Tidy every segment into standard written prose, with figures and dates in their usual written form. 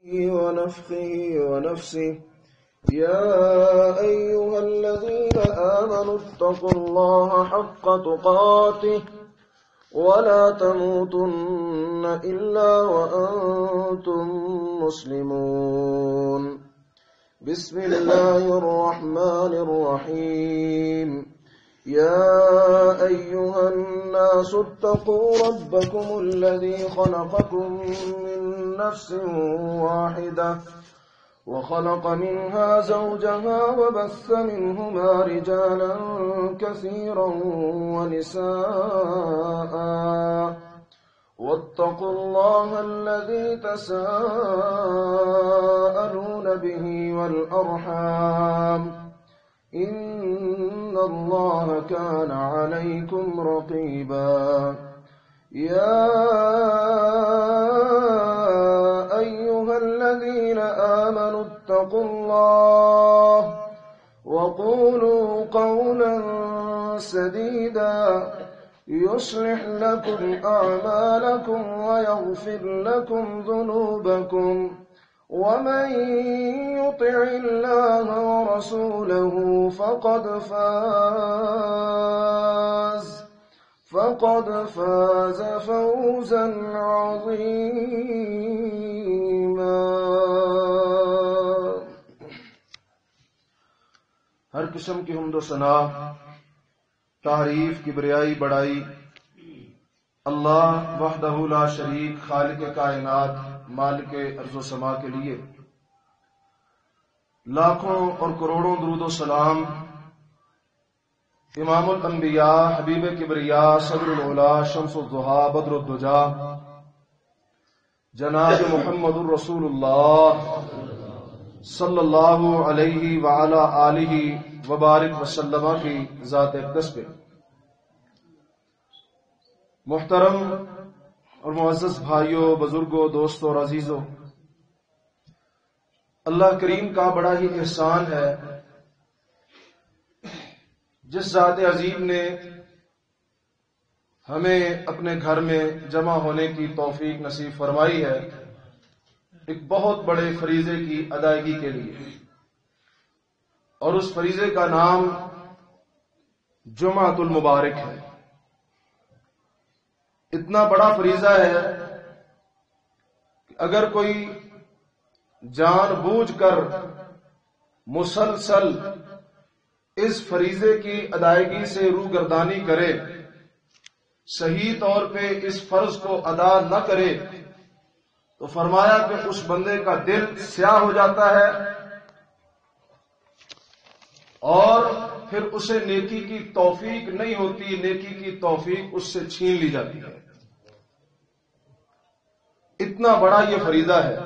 ونفخه ونفسه يا أيها الذين آمنوا اتقوا الله حق تقاته ولا تموتن إلا وأنتم مسلمون بسم الله الرحمن الرحيم يا أيها الناس اتقوا ربكم الذي خلقكم من نفس واحدة وخلق منها زوجها وبث منهما رجالا كثيرا ونساء واتقوا الله الذي تساءلون به والأرحام إن الله كان عليكم رقيبا يا أيها الذين آمنوا اتقوا الله وقولوا قولا سديدا يصلح لكم أعمالكم ويغفر لكم ذنوبكم ومن يطع الله ورسوله فقد فاز فوزا عظيما. ہر قسم کی حمد و ثنا، تعریف، کبریائی، بڑائی اللہ وحدہ لا شریک، خالق کائنات، مالک ارض و سما کے لیے لاکھوں اور کروڑوں درود و سلام امام الانبیاء، حبیب کبریا، صدر العلا، شمس الضحیٰ، بدر الدجا، جناب محمد الرسول اللہ صلی اللہ علیہ وعلی آلہ وبارک وسلم کی ذات اقدس پہ. محترم اور معزز بھائیوں، بزرگوں، دوستوں اور عزیزوں، اللہ کریم کا بڑا ہی احسان ہے جس ذات عظیم نے ہمیں اپنے گھر میں جمع ہونے کی توفیق نصیب فرمائی ہے ایک بہت بڑے فریضے کی ادائیگی کے لیے، اور اس فریضے کا نام جمعۃ المبارک ہے. اتنا بڑا فریضہ ہے کہ اگر کوئی جان بوجھ کر مسلسل اس فریضے کی ادائیگی سے روگردانی کرے، صحیح طور پہ اس فرض کو ادا نہ کرے، تو فرمایا کہ اس بندے کا دل سیاہ ہو جاتا ہے اور پھر اسے نیکی کی توفیق نہیں ہوتی، نیکی کی توفیق اس سے چھین لی جاتی ہے. اتنا بڑا یہ فریضہ ہے،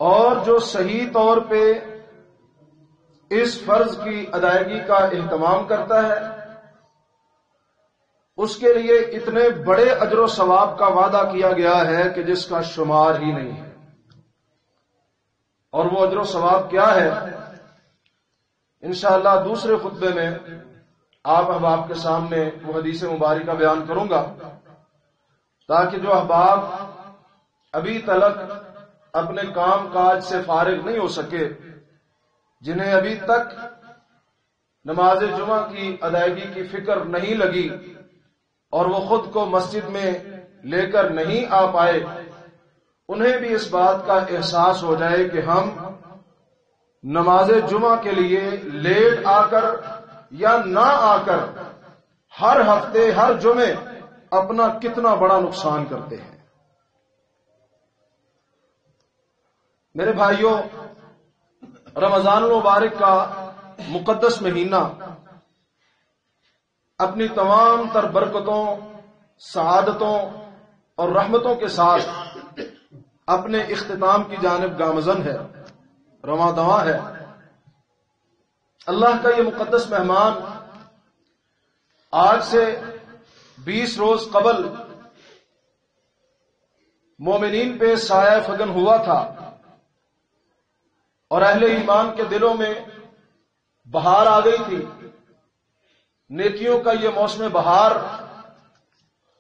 اور جو صحیح طور پہ اس فرض کی ادائیگی کا اہتمام کرتا ہے اس کے لیے اتنے بڑے اجر و ثواب کا وعدہ کیا گیا ہے کہ جس کا شمار ہی نہیں ہے. اور وہ اجر و ثواب کیا ہے انشاءاللہ دوسرے خطبے میں آپ احباب کے سامنے وہ حدیث مبارکہ بیان کروں گا، تاکہ جو احباب ابھی تلک اپنے کام کاج سے فارغ نہیں ہو سکے، جنہیں ابھی تک نماز جمعہ کی ادائیگی کی فکر نہیں لگی اور وہ خود کو مسجد میں لے کر نہیں آ پائے، انہیں بھی اس بات کا احساس ہو جائے کہ ہم نماز جمعہ کے لیے لیٹ آ کر یا نہ آ کر ہر ہفتے ہر جمعے اپنا کتنا بڑا نقصان کرتے ہیں. میرے بھائیوں، رمضان المبارک کا مقدس مہینہ اپنی تمام تر برکتوں، سعادتوں اور رحمتوں کے ساتھ اپنے اختتام کی جانب گامزن ہے، رواں دواں ہے. اللہ کا یہ مقدس مہمان آج سے 20 روز قبل مومنین پہ سایہ فگن ہوا تھا، اور اہل ایمان کے دلوں میں بہار آ گئی تھی. نیکیوں کا یہ موسم بہار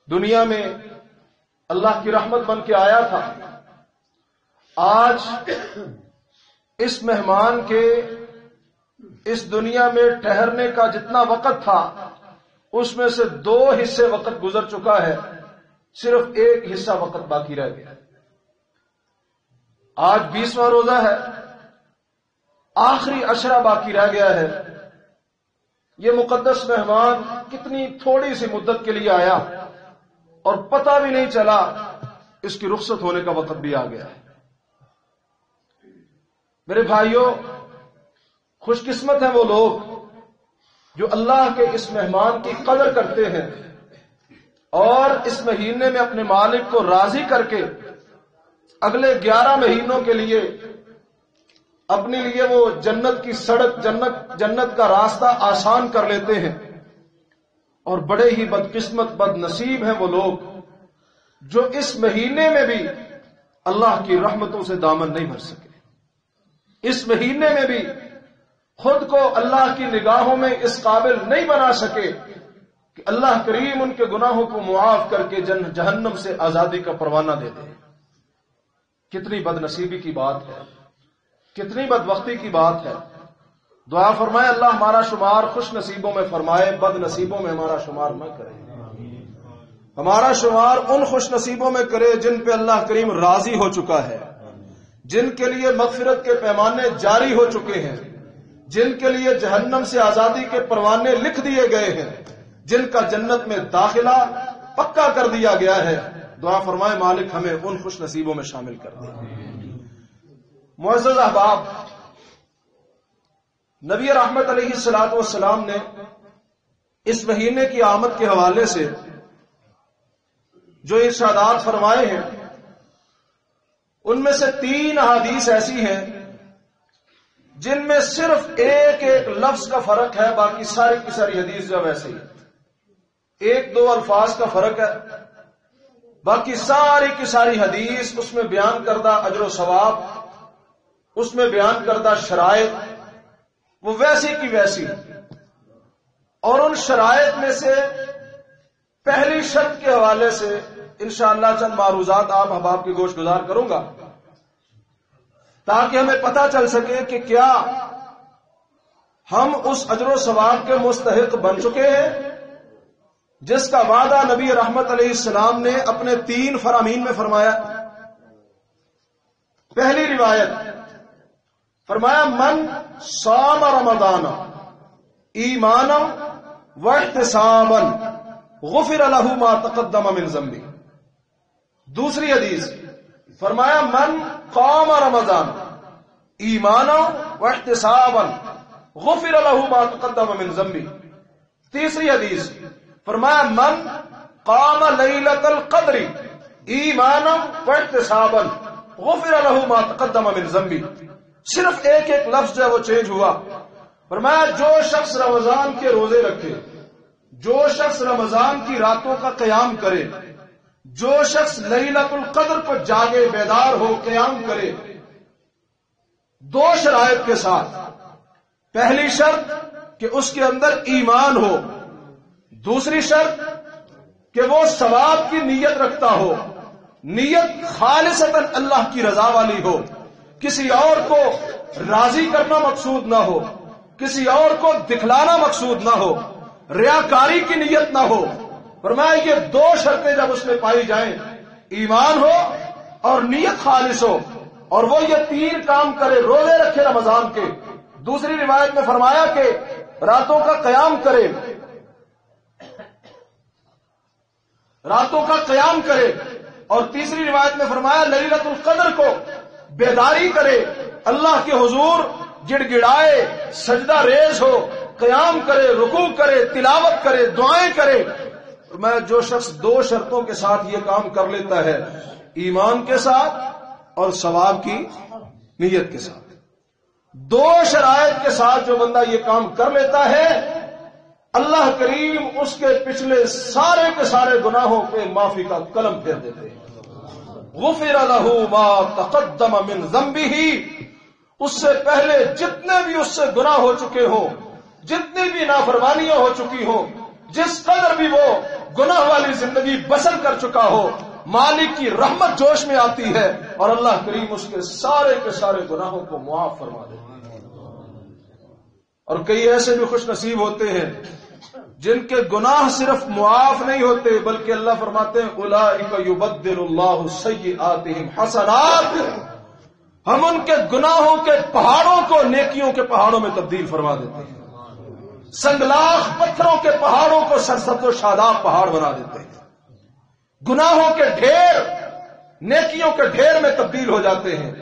دنیا میں اللہ کی رحمت بن کے آیا تھا. آج اس مہمان کے اس دنیا میں ٹھہرنے کا جتنا وقت تھا اس میں سے 2 حصے وقت گزر چکا ہے، صرف 1 حصہ وقت باقی رہ گیا۔ آج 20واں روزہ ہے، آخری عشرہ باقی رہ گیا ہے۔ یہ مقدس مہمان کتنی تھوڑی سی مدت کے لیے آیا اور پتہ بھی نہیں چلا اس کی رخصت ہونے کا وقت بھی آ گیا ہے۔ میرے بھائیوں، خوش قسمت ہیں وہ لوگ جو اللہ کے اس مہمان کی قدر کرتے ہیں اور اس مہینے میں اپنے مالک کو راضی کر کے اگلے 11 مہینوں کے لیے اپنے لیے وہ جنت کی سڑک، جنت کا راستہ آسان کر لیتے ہیں۔ اور بڑے ہی بدقسمت، بد نصیب ہیں وہ لوگ جو اس مہینے میں بھی اللہ کی رحمتوں سے دامن نہیں بھر سکے، اس مہینے میں بھی خود کو اللہ کی نگاہوں میں اس قابل نہیں بنا سکے کہ اللہ کریم ان کے گناہوں کو معاف کر کے جہنم سے آزادی کا پروانہ دے دے۔ کتنی بد نصیبی کی بات ہے، کتنی بدبختی کی بات ہے۔ دعا فرمائے اللہ ہمارا شمار خوش نصیبوں میں فرمائے، بد نصیبوں میں ہمارا شمار نہ کرے، ہمارا شمار ان خوش نصیبوں میں کرے جن پہ اللہ کریم راضی ہو چکا ہے، جن کے لیے مغفرت کے پیمانے جاری ہو چکے ہیں، جن کے لیے جہنم سے آزادی کے پروانے لکھ دیے گئے ہیں، جن کا جنت میں داخلہ پکا کر دیا گیا ہے۔ دعا فرمائے مالک ہمیں ان خوش نصیبوں میں شامل کر دے۔ معزز احباب، نبی رحمت علیہ الصلوۃ والسلام نے اس مہینے کی آمد کے حوالے سے جو ارشادات فرمائے ہیں ان میں سے 3 احادیث ایسی ہیں جن میں صرف ایک لفظ کا فرق ہے، باقی ساری کی ساری حدیث جو ویسے ہی 1-2 الفاظ کا فرق ہے، باقی ساری کی ساری حدیث اس میں بیان کردہ اجر و ثواب، اس میں بیان کردہ شرائط وہ ویسی کی ویسی۔ اور ان شرائط میں سے پہلی شرط کے حوالے سے انشاءاللہ چند معروضات آپ احباب کی گوش گزار کروں گا تاکہ ہمیں پتہ چل سکے کہ کیا ہم اس اجر و ثواب کے مستحق بن چکے ہیں جس کا وعدہ نبی رحمت علیہ السلام نے اپنے 3 فرامین میں فرمایا۔ پہلی روایت فرمایا من صام رمضان ایمانا واحتسابا غفر له ما تقدم من ذنبه۔ دوسری حدیث فرمایا من قام رمضان ایمانا واحتسابا غفر له ما تقدم من ذنبه۔ تیسری حدیث فرمایا من قام لیلۃ القدر ایمانا واحتسابا غفر له ما تقدم من ذنبه۔ صرف ایک لفظ جو ہے وہ چینج ہوا۔ فرمایا جو شخص رمضان کے روزے رکھے، جو شخص رمضان کی راتوں کا قیام کرے، جو شخص لیلۃ القدر کو جاگے، بیدار ہو، قیام کرے، 2 شرائط کے ساتھ۔ پہلی شرط کہ اس کے اندر ایمان ہو، دوسری شرط کہ وہ ثواب کی نیت رکھتا ہو، نیت خالصتاً اللہ کی رضا والی ہو، کسی اور کو راضی کرنا مقصود نہ ہو، کسی اور کو دکھلانا مقصود نہ ہو، ریاکاری کی نیت نہ ہو۔ فرمایا یہ 2 شرطیں جب اس میں پائی جائیں، ایمان ہو اور نیت خالص ہو، اور وہ یہ 3 کام کرے، روزے رکھے رمضان کے، دوسری روایت میں فرمایا کہ راتوں کا قیام کرے، راتوں کا قیام کرے، اور تیسری روایت میں فرمایا لیلۃ القدر کو بیداری کرے، اللہ کے حضور گڑ گڑائے، سجدہ ریز ہو، قیام کرے، رکوع کرے، تلاوت کرے، دعائیں کرے۔ میں جو شخص 2 شرطوں کے ساتھ یہ کام کر لیتا ہے، ایمان کے ساتھ اور ثواب کی نیت کے ساتھ، 2 شرائط کے ساتھ جو بندہ یہ کام کر لیتا ہے، اللہ کریم اس کے پچھلے سارے کے سارے گناہوں پہ معافی کا قلم پھیر دیتے ہیں۔ غفر له ما تقدم من ذنبه، اس سے پہلے جتنے بھی اس سے گناہ ہو چکے ہوں، جتنی بھی نافرمانیاں ہو چکی ہوں، جس قدر بھی وہ گناہ والی زندگی بسر کر چکا ہو، مالک کی رحمت جوش میں آتی ہے اور اللہ کریم اس کے سارے گناہوں کو معاف فرما دیتے ہیں۔ اور کئی ایسے بھی خوش نصیب ہوتے ہیں جن کے گناہ صرف معاف نہیں ہوتے بلکہ اللہ فرماتے ہیں اولئک یبدل اللہ سیئاتہم حسنات، ہم ان کے گناہوں کے پہاڑوں کو نیکیوں کے پہاڑوں میں تبدیل فرما دیتے ہیں، سنگلاخ پتھروں کے پہاڑوں کو سرسبز و شاداب پہاڑ بنا دیتے ہیں، گناہوں کے ڈھیر نیکیوں کے ڈھیر میں تبدیل ہو جاتے ہیں،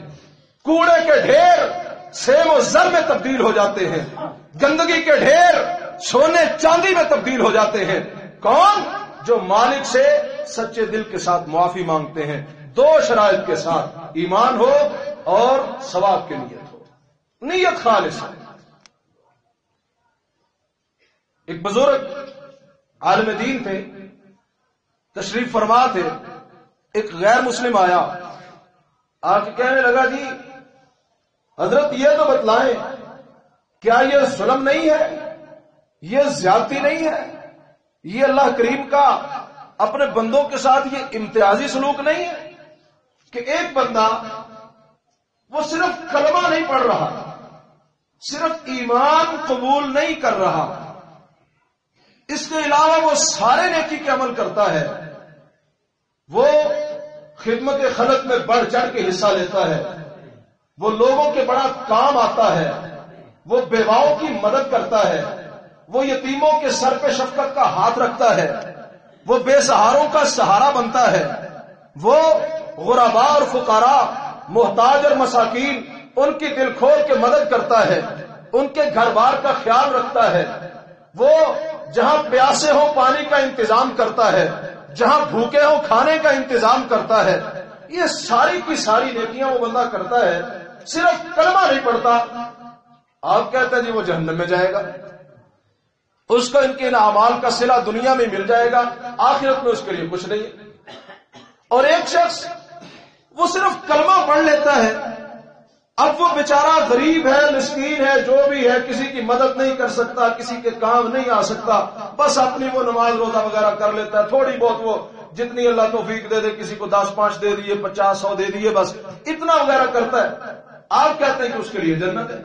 کوڑے کے ڈھیر سیم و زر میں تبدیل ہو جاتے ہیں، گندگی کے ڈھیر سونے چاندی میں تبدیل ہو جاتے ہیں۔ کون؟ جو مالک سے سچے دل کے ساتھ معافی مانگتے ہیں، دو شرائط کے ساتھ، ایمان ہو اور ثواب کی نیت ہو، نیت خالص ہے۔ ایک بزرگ عالم دین تھے، تشریف فرما تھے، ایک غیر مسلم آیا، آ کے کہنے لگا جی حضرت یہ تو بتلائیں کیا یہ ظلم نہیں ہے، یہ زیادتی نہیں ہے، یہ اللہ کریم کا اپنے بندوں کے ساتھ یہ امتیازی سلوک نہیں ہے کہ ایک بندہ وہ صرف کلمہ نہیں پڑھ رہا، صرف ایمان قبول نہیں کر رہا، اس کے علاوہ وہ سارے نیکی کے عمل کرتا ہے، وہ خدمت خلق میں بڑھ چڑھ کے حصہ لیتا ہے، وہ لوگوں کے بڑا کام آتا ہے، وہ بیواؤں کی مدد کرتا ہے، وہ یتیموں کے سر پہ شفقت کا ہاتھ رکھتا ہے، وہ بے سہاروں کا سہارا بنتا ہے، وہ غرباء اور فقراء، محتاج اور مساکین، ان کی دل کھول کے مدد کرتا ہے، ان کے گھر بار کا خیال رکھتا ہے، وہ جہاں پیاسے ہوں پانی کا انتظام کرتا ہے، جہاں بھوکے ہوں کھانے کا انتظام کرتا ہے۔ یہ ساری کی ساری نیکیاں وہ بندہ کرتا ہے، صرف کلمہ نہیں پڑھتا۔ آپ کہتے ہیں جی وہ جہنم میں جائے گا، اس کو ان کے ان اعمال کا صلہ دنیا میں مل جائے گا، آخرت میں اس کے لیے کچھ نہیں ہے۔ اور ایک شخص وہ صرف کلمہ پڑھ لیتا ہے، اب وہ بیچارہ غریب ہے، مسکین ہے، جو بھی ہے، کسی کی مدد نہیں کر سکتا، کسی کے کام نہیں آ سکتا، بس اپنی وہ نماز روزہ وغیرہ کر لیتا ہے، تھوڑی بہت وہ جتنی اللہ توفیق دے دے، کسی کو 10-5 دے دیے، 50-100 دے دیے، بس اتنا وغیرہ کرتا ہے۔ آپ کہتے ہیں کہ اس کے لیے جنت ہے،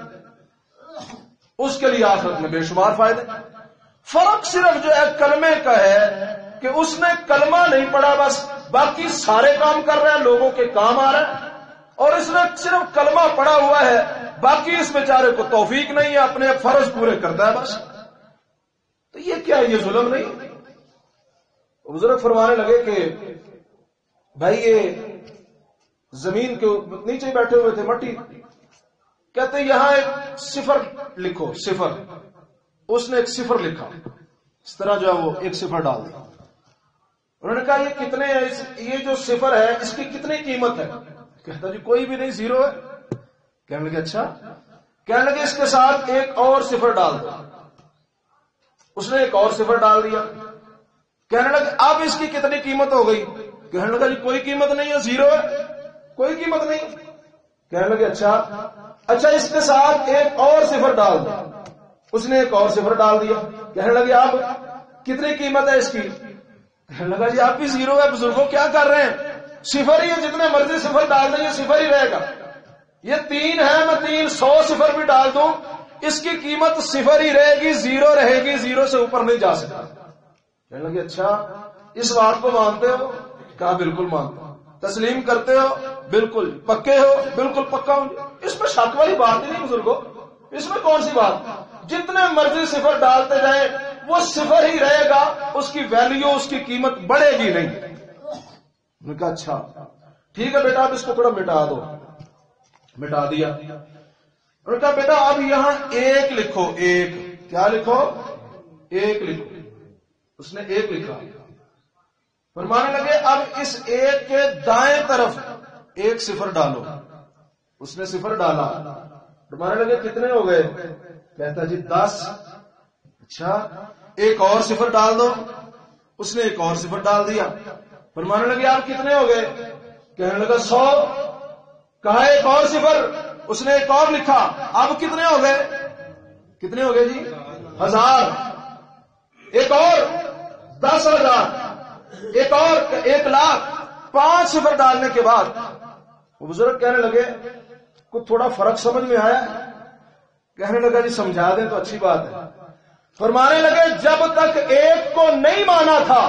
اس کے لیے آخرت میں بے شمار فائدے۔ فرق صرف جو ہے کلمے کا ہے کہ اس نے کلمہ نہیں پڑھا، بس باقی سارے کام کر رہے ہیں، لوگوں کے کام آ رہے ہیں، اور اس نے صرف کلمہ پڑھا ہوا ہے، باقی اس بیچارے کو توفیق نہیں ہے، اپنے فرض پورے کرتا ہے بس۔ تو یہ کیا ہے؟ یہ ظلم نہیں؟ بزرگ فرمانے لگے کہ بھائی یہ زمین کے نیچے بیٹھے ہوئے تھے، مٹی، کہتے یہاں ایک صفر لکھو، صفر۔ اس نے ایک صفر لکھا، اس طرح جو ہے وہ ایک صفر ڈال دیا۔ انہوں نے کہا یہ کتنے ہے، یہ جو صفر ہے اس کی کتنی قیمت ہے؟ کہتا جی کوئی بھی نہیں، زیرو ہے۔ کہنے لگے اچھا، کہنے لگے اس کے ساتھ ایک اور صفر ڈال دو۔ اس نے ایک اور صفر ڈال دیا، کہنے لگے اب اس کی کتنی قیمت ہو گئی؟ کہنے لگا جی کوئی قیمت نہیں ہے، زیرو ہے، کوئی قیمت نہیں۔ کہنے لگے اچھا اس کے ساتھ ایک اور صفر ڈال دو۔ اس نے ایک اور صفر ڈال دیا، کہنے لگے اب کتنی قیمت ہے اس کی؟ کہنے لگا جی آپ بھی زیرو ہے۔ بزرگوں کیا کر رہے ہیں؟ صفر ہی ہے، جتنے مرضی صفر ڈال دیں یہ صفر ہی رہے گا۔ یہ 3 ہے، میں 300 صفر بھی ڈال دوں اس کی قیمت صفر ہی رہے گی، زیرو رہے گی، زیرو سے اوپر نہیں جا سکتا۔ کہنے لگے اچھا اس بات کو مانتے ہو؟ کہا بالکل مانتا ہوں۔ تسلیم کرتے ہو؟ بالکل۔ پکے ہو؟ بالکل پکا ہوں۔ اس میں شک والی بات ہی نہیں بزرگوں، اس میں کون سی بات؟ جتنے مرضی صفر ڈالتے جائیں وہ صفر ہی رہے گا، اس کی ویلیو، اس کی قیمت بڑھے گی نہیں۔ نے کہا اچھا ٹھیک ہے بیٹا، اب اس کو تھوڑا مٹا دو۔ مٹا دیا۔ انہوں نے کہا بیٹا اب یہاں ایک لکھو، ایک۔ کیا لکھو؟ ایک لکھو۔ اس نے ایک لکھا۔ فرمانے لگے اب اس ایک کے دائیں طرف ایک صفر ڈالو۔ اس نے صفر ڈالا۔ فرمانے لگے کتنے ہو گئے؟ کہتا جی 10۔ اچھا ایک اور صفر ڈال دو۔ اس نے ایک اور صفر ڈال دیا۔ فرمانے لگے آپ کتنے ہو گئے؟ کہنے لگا 100۔ کہا ایک اور صفر۔ اس نے ایک اور لکھا۔ اب کتنے ہو گئے؟ کتنے ہو گئے جی؟ 1000۔ ایک اور 10,000۔ ایک اور 1,00,000۔ 5 صفر ڈالنے کے بعد وہ بزرگ کہنے لگے کچھ تھوڑا فرق سمجھ میں آیا؟ کہنے لگا جی سمجھا دیں تو اچھی بات ہے۔ فرمانے لگے جب تک ایک کو نہیں مانا تھا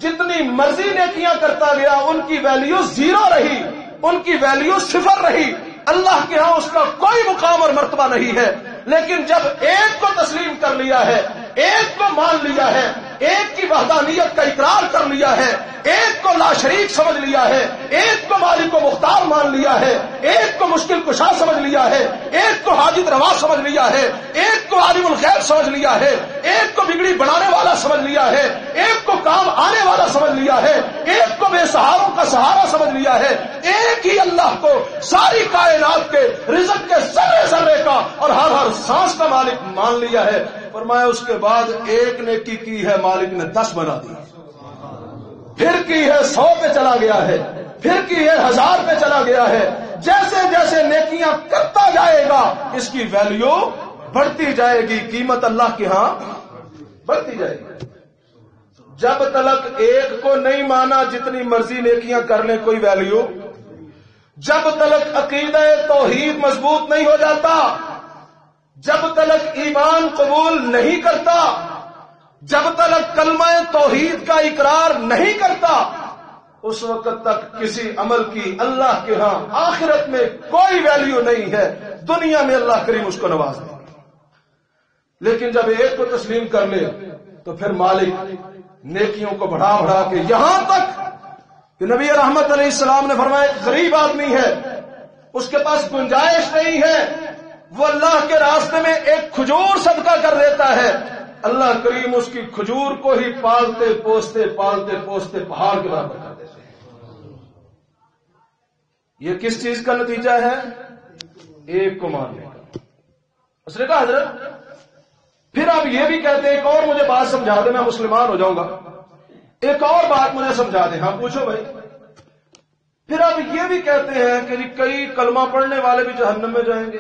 جتنی مرضی نیکیاں کرتا گیا ان کی ویلیو 0 رہی، ان کی ویلیو 0 رہی، اللہ کے ہاں اس کا کوئی مقام اور مرتبہ نہیں ہے۔ لیکن جب ایک کو تسلیم کر لیا ہے، ایک کو مان لیا ہے، ایک کی وحدانیت کا اقرار کر لیا ہے، ایک کو لا شریک سمجھ لیا ہے، ایک کو مالک و مختار مان لیا ہے، ایک کو مشکل کشا سمجھ لیا ہے، ایک کو حاجت روا سمجھ لیا ہے، ایک کو عالم الغیب سمجھ لیا ہے، ایک کو بگڑی بنانے والا سمجھ لیا ہے، ایک کو کام آنے والا سمجھ لیا ہے، ایک کو بے سہاروں کا سہارا سمجھ لیا ہے، ایک ہی اللہ کو ساری کائنات کے رزق کے ذرے ذرے کا اور ہر سانس کا مالک مان لیا ہے۔ فرمایا اس کے بعد ایک نیکی کی ہے مالک نے 10 بنا دی، پھر کی ہے 100 پہ چلا گیا ہے، پھر کی ہے 1000 پہ چلا گیا ہے۔ جیسے جیسے نیکیاں کرتا جائے گا اس کی ویلیو بڑھتی جائے گی، قیمت اللہ کے ہاں بڑھتی جائے گی۔ جب تلک ایک کو نہیں مانا جتنی مرضی نیکیاں کر لیں کوئی ویلیو، جب تلک عقیدہ توحید مضبوط نہیں ہو جاتا، جب تلک ایمان قبول نہیں کرتا، جب تلک کلمہ توحید کا اقرار نہیں کرتا، اس وقت تک کسی عمل کی اللہ کے ہاں آخرت میں کوئی ویلیو نہیں ہے۔ دنیا میں اللہ کریم اس کو نواز دے، لیکن جب ایک کو تسلیم کر لے تو پھر مالک نیکیوں کو بڑھا بڑھا کے یہاں تک کہ نبی رحمت علیہ السلام نے فرمایا ایک غریب آدمی ہے، اس کے پاس گنجائش نہیں ہے، وہ اللہ کے راستے میں ایک کھجور صدقہ کر دیتا ہے، اللہ کریم اس کی کھجور کو ہی پالتے پوستے پہاڑ کے برابر کر دیتے ہیں۔ یہ کس چیز کا نتیجہ ہے؟ ایک کو ماننے کا۔ اس نے کہا حضرت پھر آپ یہ بھی کہتے ہیں ایک اور مجھے بات سمجھا دیں، میں مسلمان ہو جاؤں گا، ایک اور بات مجھے سمجھا دیں۔ ہاں پوچھو بھائی۔ پھر آپ یہ بھی کہتے ہیں کہ کئی کلمہ پڑھنے والے بھی جہنم میں جائیں گے،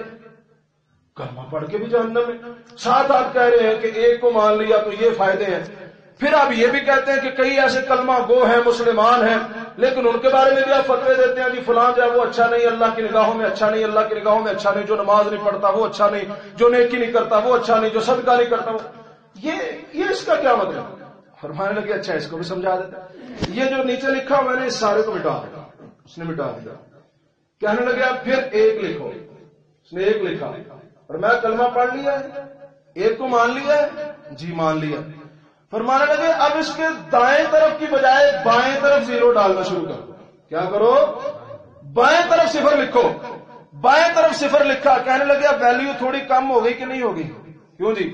کلمہ پڑھ کے بھی جہنم میں، ساتھ آپ کہہ رہے ہیں کہ ایک کو مان لیا تو یہ فائدے ہیں۔ پھر آپ یہ بھی کہتے ہیں کہ کئی ایسے کلمہ گو ہیں، مسلمان ہیں، لیکن ان کے بارے میں بھی آپ فتوے دیتے ہیں جی فلاں جو ہے وہ اچھا نہیں، اللہ کی نگاہوں میں اچھا نہیں، اللہ کی نگاہوں میں اچھا نہیں، جو نماز نہیں پڑھتا وہ اچھا نہیں، جو نیکی نہیں کرتا وہ اچھا نہیں، جو صدقہ نہیں کرتا وہ یہ اس کا کیا مطلب؟ فرمانے لگے اچھا اس کو بھی سمجھا دیتا ہے۔ یہ جو نیچے لکھا میں نے اس سارے کو مٹا دیا، اس نے مٹا دیا۔ کہنے لگے آپ پھر ایک لکھو، اس نے ایک لکھا اور میں کلمہ پڑھ لیا ہے، ایک کو مان لیا ہے، جی مان لیا۔ فرمانے لگے اب اس کے دائیں طرف کی بجائے بائیں طرف 0 ڈالنا شروع کرو۔ کیا کرو؟ بائیں طرف 0 لکھو۔ بائیں طرف 0 لکھا، کہنے لگے اب ویلیو تھوڑی کم ہو گئی کہ نہیں ہوگی؟ کیوں جی؟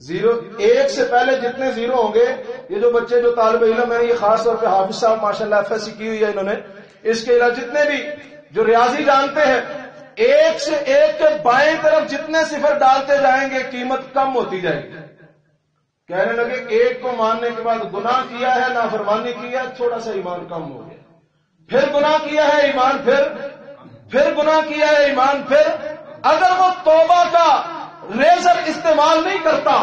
0 1 سے پہلے جتنے 0 ہوں گے، یہ جو بچے جو طالب علم ہیں، یہ خاص طور پہ حافظ صاحب ماشاءاللہ FSC کی ہوئی ہے انہوں نے، اس کے علاوہ جتنے بھی جو ریاضی جانتے ہیں، 1 سے 1 کے بائیں طرف جتنے 0 ڈالتے جائیں گے قیمت کم ہوتی جائے گی۔ کہنے لگے ایک کو ماننے کے بعد گناہ کیا ہے، نافرمانی کی ہے، تھوڑا سا ایمان کم ہو گیا، پھر گناہ کیا ہے ایمان، پھر گناہ کیا ہے ایمان، پھر اگر وہ توبہ کا ریزر استعمال نہیں کرتا،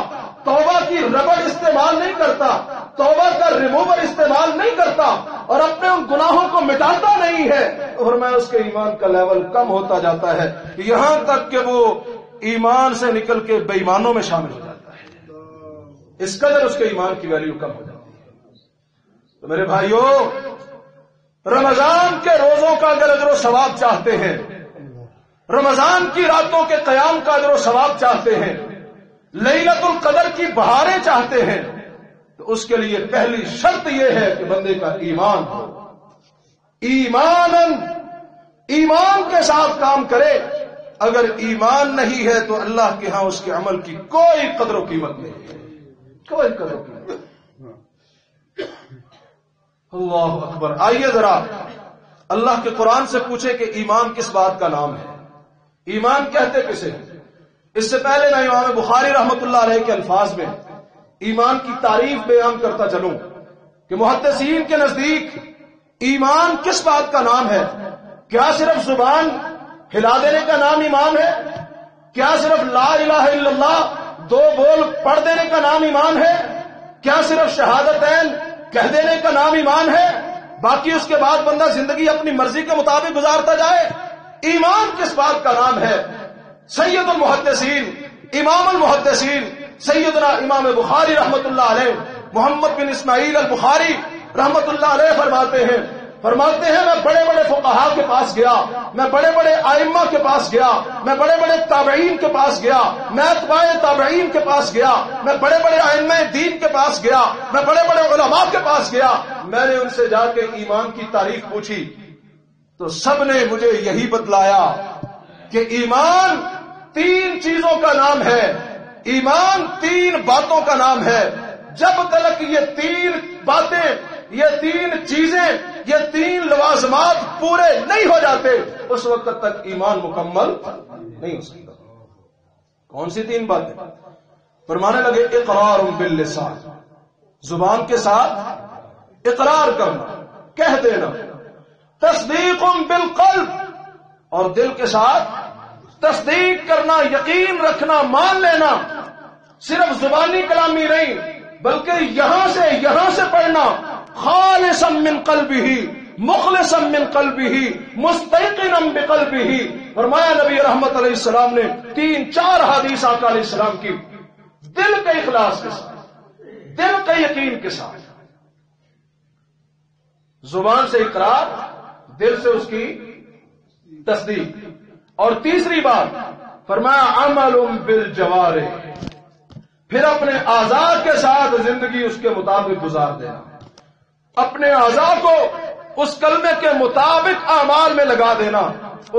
توبہ کی ربڑ استعمال نہیں کرتا، توبہ کا ریموور استعمال نہیں کرتا اور اپنے ان گناہوں کو مٹاتا نہیں ہے، اور میں اس کے ایمان کا لیول کم ہوتا جاتا ہے یہاں تک کہ وہ ایمان سے نکل کے بے ایمانوں میں شامل ہو جاتا ہے، اس قدر اس کے ایمان کی ویلیو کم ہو جاتی ہے۔ تو میرے بھائیوں، رمضان کے روزوں کا اگر اجر و ثواب چاہتے ہیں، رمضان کی راتوں کے قیام کا اجر و ثواب چاہتے ہیں، لیلۃ القدر کی بہاریں چاہتے ہیں، تو اس کے لیے پہلی شرط یہ ہے کہ بندے کا ایمان ہو، ایمان کے ساتھ کام کرے۔ اگر ایمان نہیں ہے تو اللہ کے ہاں اس کے عمل کی کوئی قدر و قیمت نہیں ہے، کوئی قدر و قیمت نہیں۔ اللہ اکبر۔ آئیے ذرا اللہ کے قرآن سے پوچھے کہ ایمان کس بات کا نام ہے، ایمان کہتے کسے؟ اس سے پہلے میں امام بخاری رحمت اللہ علیہ کے الفاظ میں ایمان کی تعریف بیان کرتا چلوں کہ محدثین کے نزدیک ایمان کس بات کا نام ہے؟ کیا صرف زبان ہلا دینے کا نام ایمان ہے؟ کیا صرف لا الہ الا اللہ 2 بول پڑھ دینے کا نام ایمان ہے؟ کیا صرف شہادتین کہہ دینے کا نام ایمان ہے؟ باقی اس کے بعد بندہ زندگی اپنی مرضی کے مطابق گزارتا جائے. ایمان کس بات کا نام ہے؟ سید المحدثین امام المحدثین سیدنا امام بخاری رحمت اللہ علیہ، محمد بن اسماعیل البخاری رحمت اللہ علیہ فرماتے ہیں میں بڑے بڑے فقہاء کے پاس گیا، میں بڑے بڑے ائمہ کے پاس گیا، میں بڑے بڑے تابعین کے پاس گیا، میں اتباع تابعین کے پاس گیا، میں بڑے بڑے ائمہ دین کے پاس گیا، میں بڑے بڑے علماء کے پاس گیا. میں نے ان سے جا کے ایمان کی تعریف پوچھی تو سب نے مجھے یہی بتلایا کہ ایمان 3 چیزوں کا نام ہے، ایمان 3 باتوں کا نام ہے. جب تک یہ 3 باتیں، یہ 3 چیزیں، یہ 3 لوازمات پورے نہیں ہو جاتے اس وقت تک ایمان مکمل نہیں ہو سکتا. کون سی 3 باتیں؟ فرمانے لگے اقرار باللسان، زبان کے ساتھ اقرار کرنا، کہہ دینا. تصدیق بالقلب، اور دل کے ساتھ تصدیق کرنا، یقین رکھنا، مان لینا. صرف زبانی کلامی نہیں بلکہ یہاں سے پڑھنا. خالصا من قلبہ، مخلصا من قلبہ، مستيقنا بقلبہ. فرمایا نبی رحمت علیہ السلام نے 3-4 حدیث آقا علیہ السلام کی، دل کے اخلاص کے ساتھ، دل کے یقین کے ساتھ. زبان سے اقرار، دل سے اس کی تصدیق. اور تیسری بات فرمایا عمل بالجوارح، پھر اپنے اعضاء کے ساتھ زندگی اس کے مطابق گزار دینا. اپنے اعضاء کو اس کلمے کے مطابق اعمال میں لگا دینا،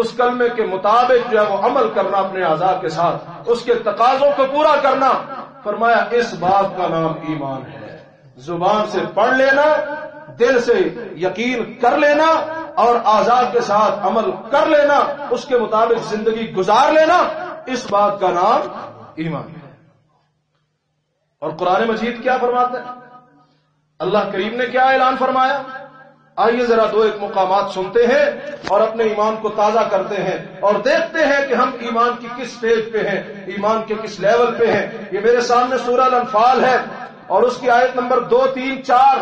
اس کلمے کے مطابق جو ہے وہ عمل کرنا اپنے اعضاء کے ساتھ، اس کے تقاضوں کو پورا کرنا. فرمایا اس بات کا نام ایمان ہے. زبان سے پڑھ لینا، دل سے یقین کر لینا اور اعضاء کے ساتھ عمل کر لینا، اس کے مطابق زندگی گزار لینا، اس بات کا نام ایمان ہے. اور قرآن مجید کیا فرماتا ہے؟ اللہ کریم نے کیا اعلان فرمایا؟ آئیے ذرا 2-1 مقامات سنتے ہیں اور اپنے ایمان کو تازہ کرتے ہیں اور دیکھتے ہیں کہ ہم ایمان کی کس سٹیج پہ ہیں، ایمان کے کس لیول پہ ہیں. یہ میرے سامنے سورہ الانفال ہے اور اس کی آیت نمبر 2, 3, 4.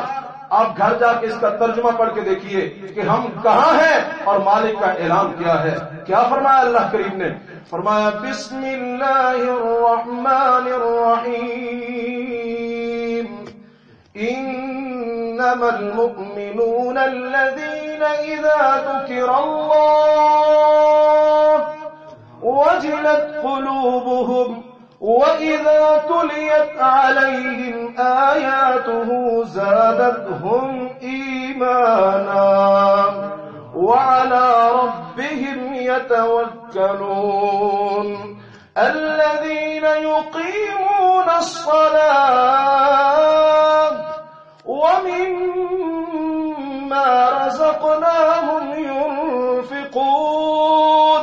آپ گھر جا کے اس کا ترجمہ پڑھ کے دیکھیے کہ ہم کہاں ہیں اور مالک کا اعلان کیا ہے. کیا فرمایا اللہ کریم نے؟ فرمایا بسم اللہ الرحمن الرحیم انما المؤمنون الذين اذا ذكر الله وجلت قلوبهم وَإِذَا تُلِيَتْ عَلَيْهِمْ آيَاتُهُ زَادَتْهُمْ إِيمَانًا وَعَلَى رَبِّهِمْ يَتَوَكَّلُونَ الَّذِينَ يُقِيمُونَ الصَّلَاةَ وَمِمَّا رَزَقْنَاهُمْ يُنْفِقُونَ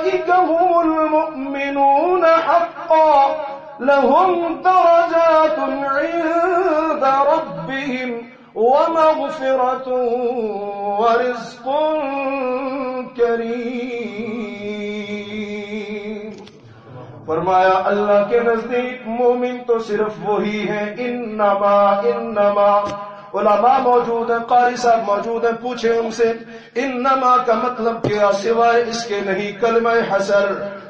أولئك هم المؤمنون حقا لهم درجات عند ربهم ومغفرة ورزق کریم. فرمایا اللہ کے نزدیک مومن تو صرف وہی ہیں. انما علماء موجود ہیں، قاری صاحب موجود ہیں، پوچھیں ان سے انما کا مطلب کیا؟ سوائے اس کے نہیں، کلمہ حصر،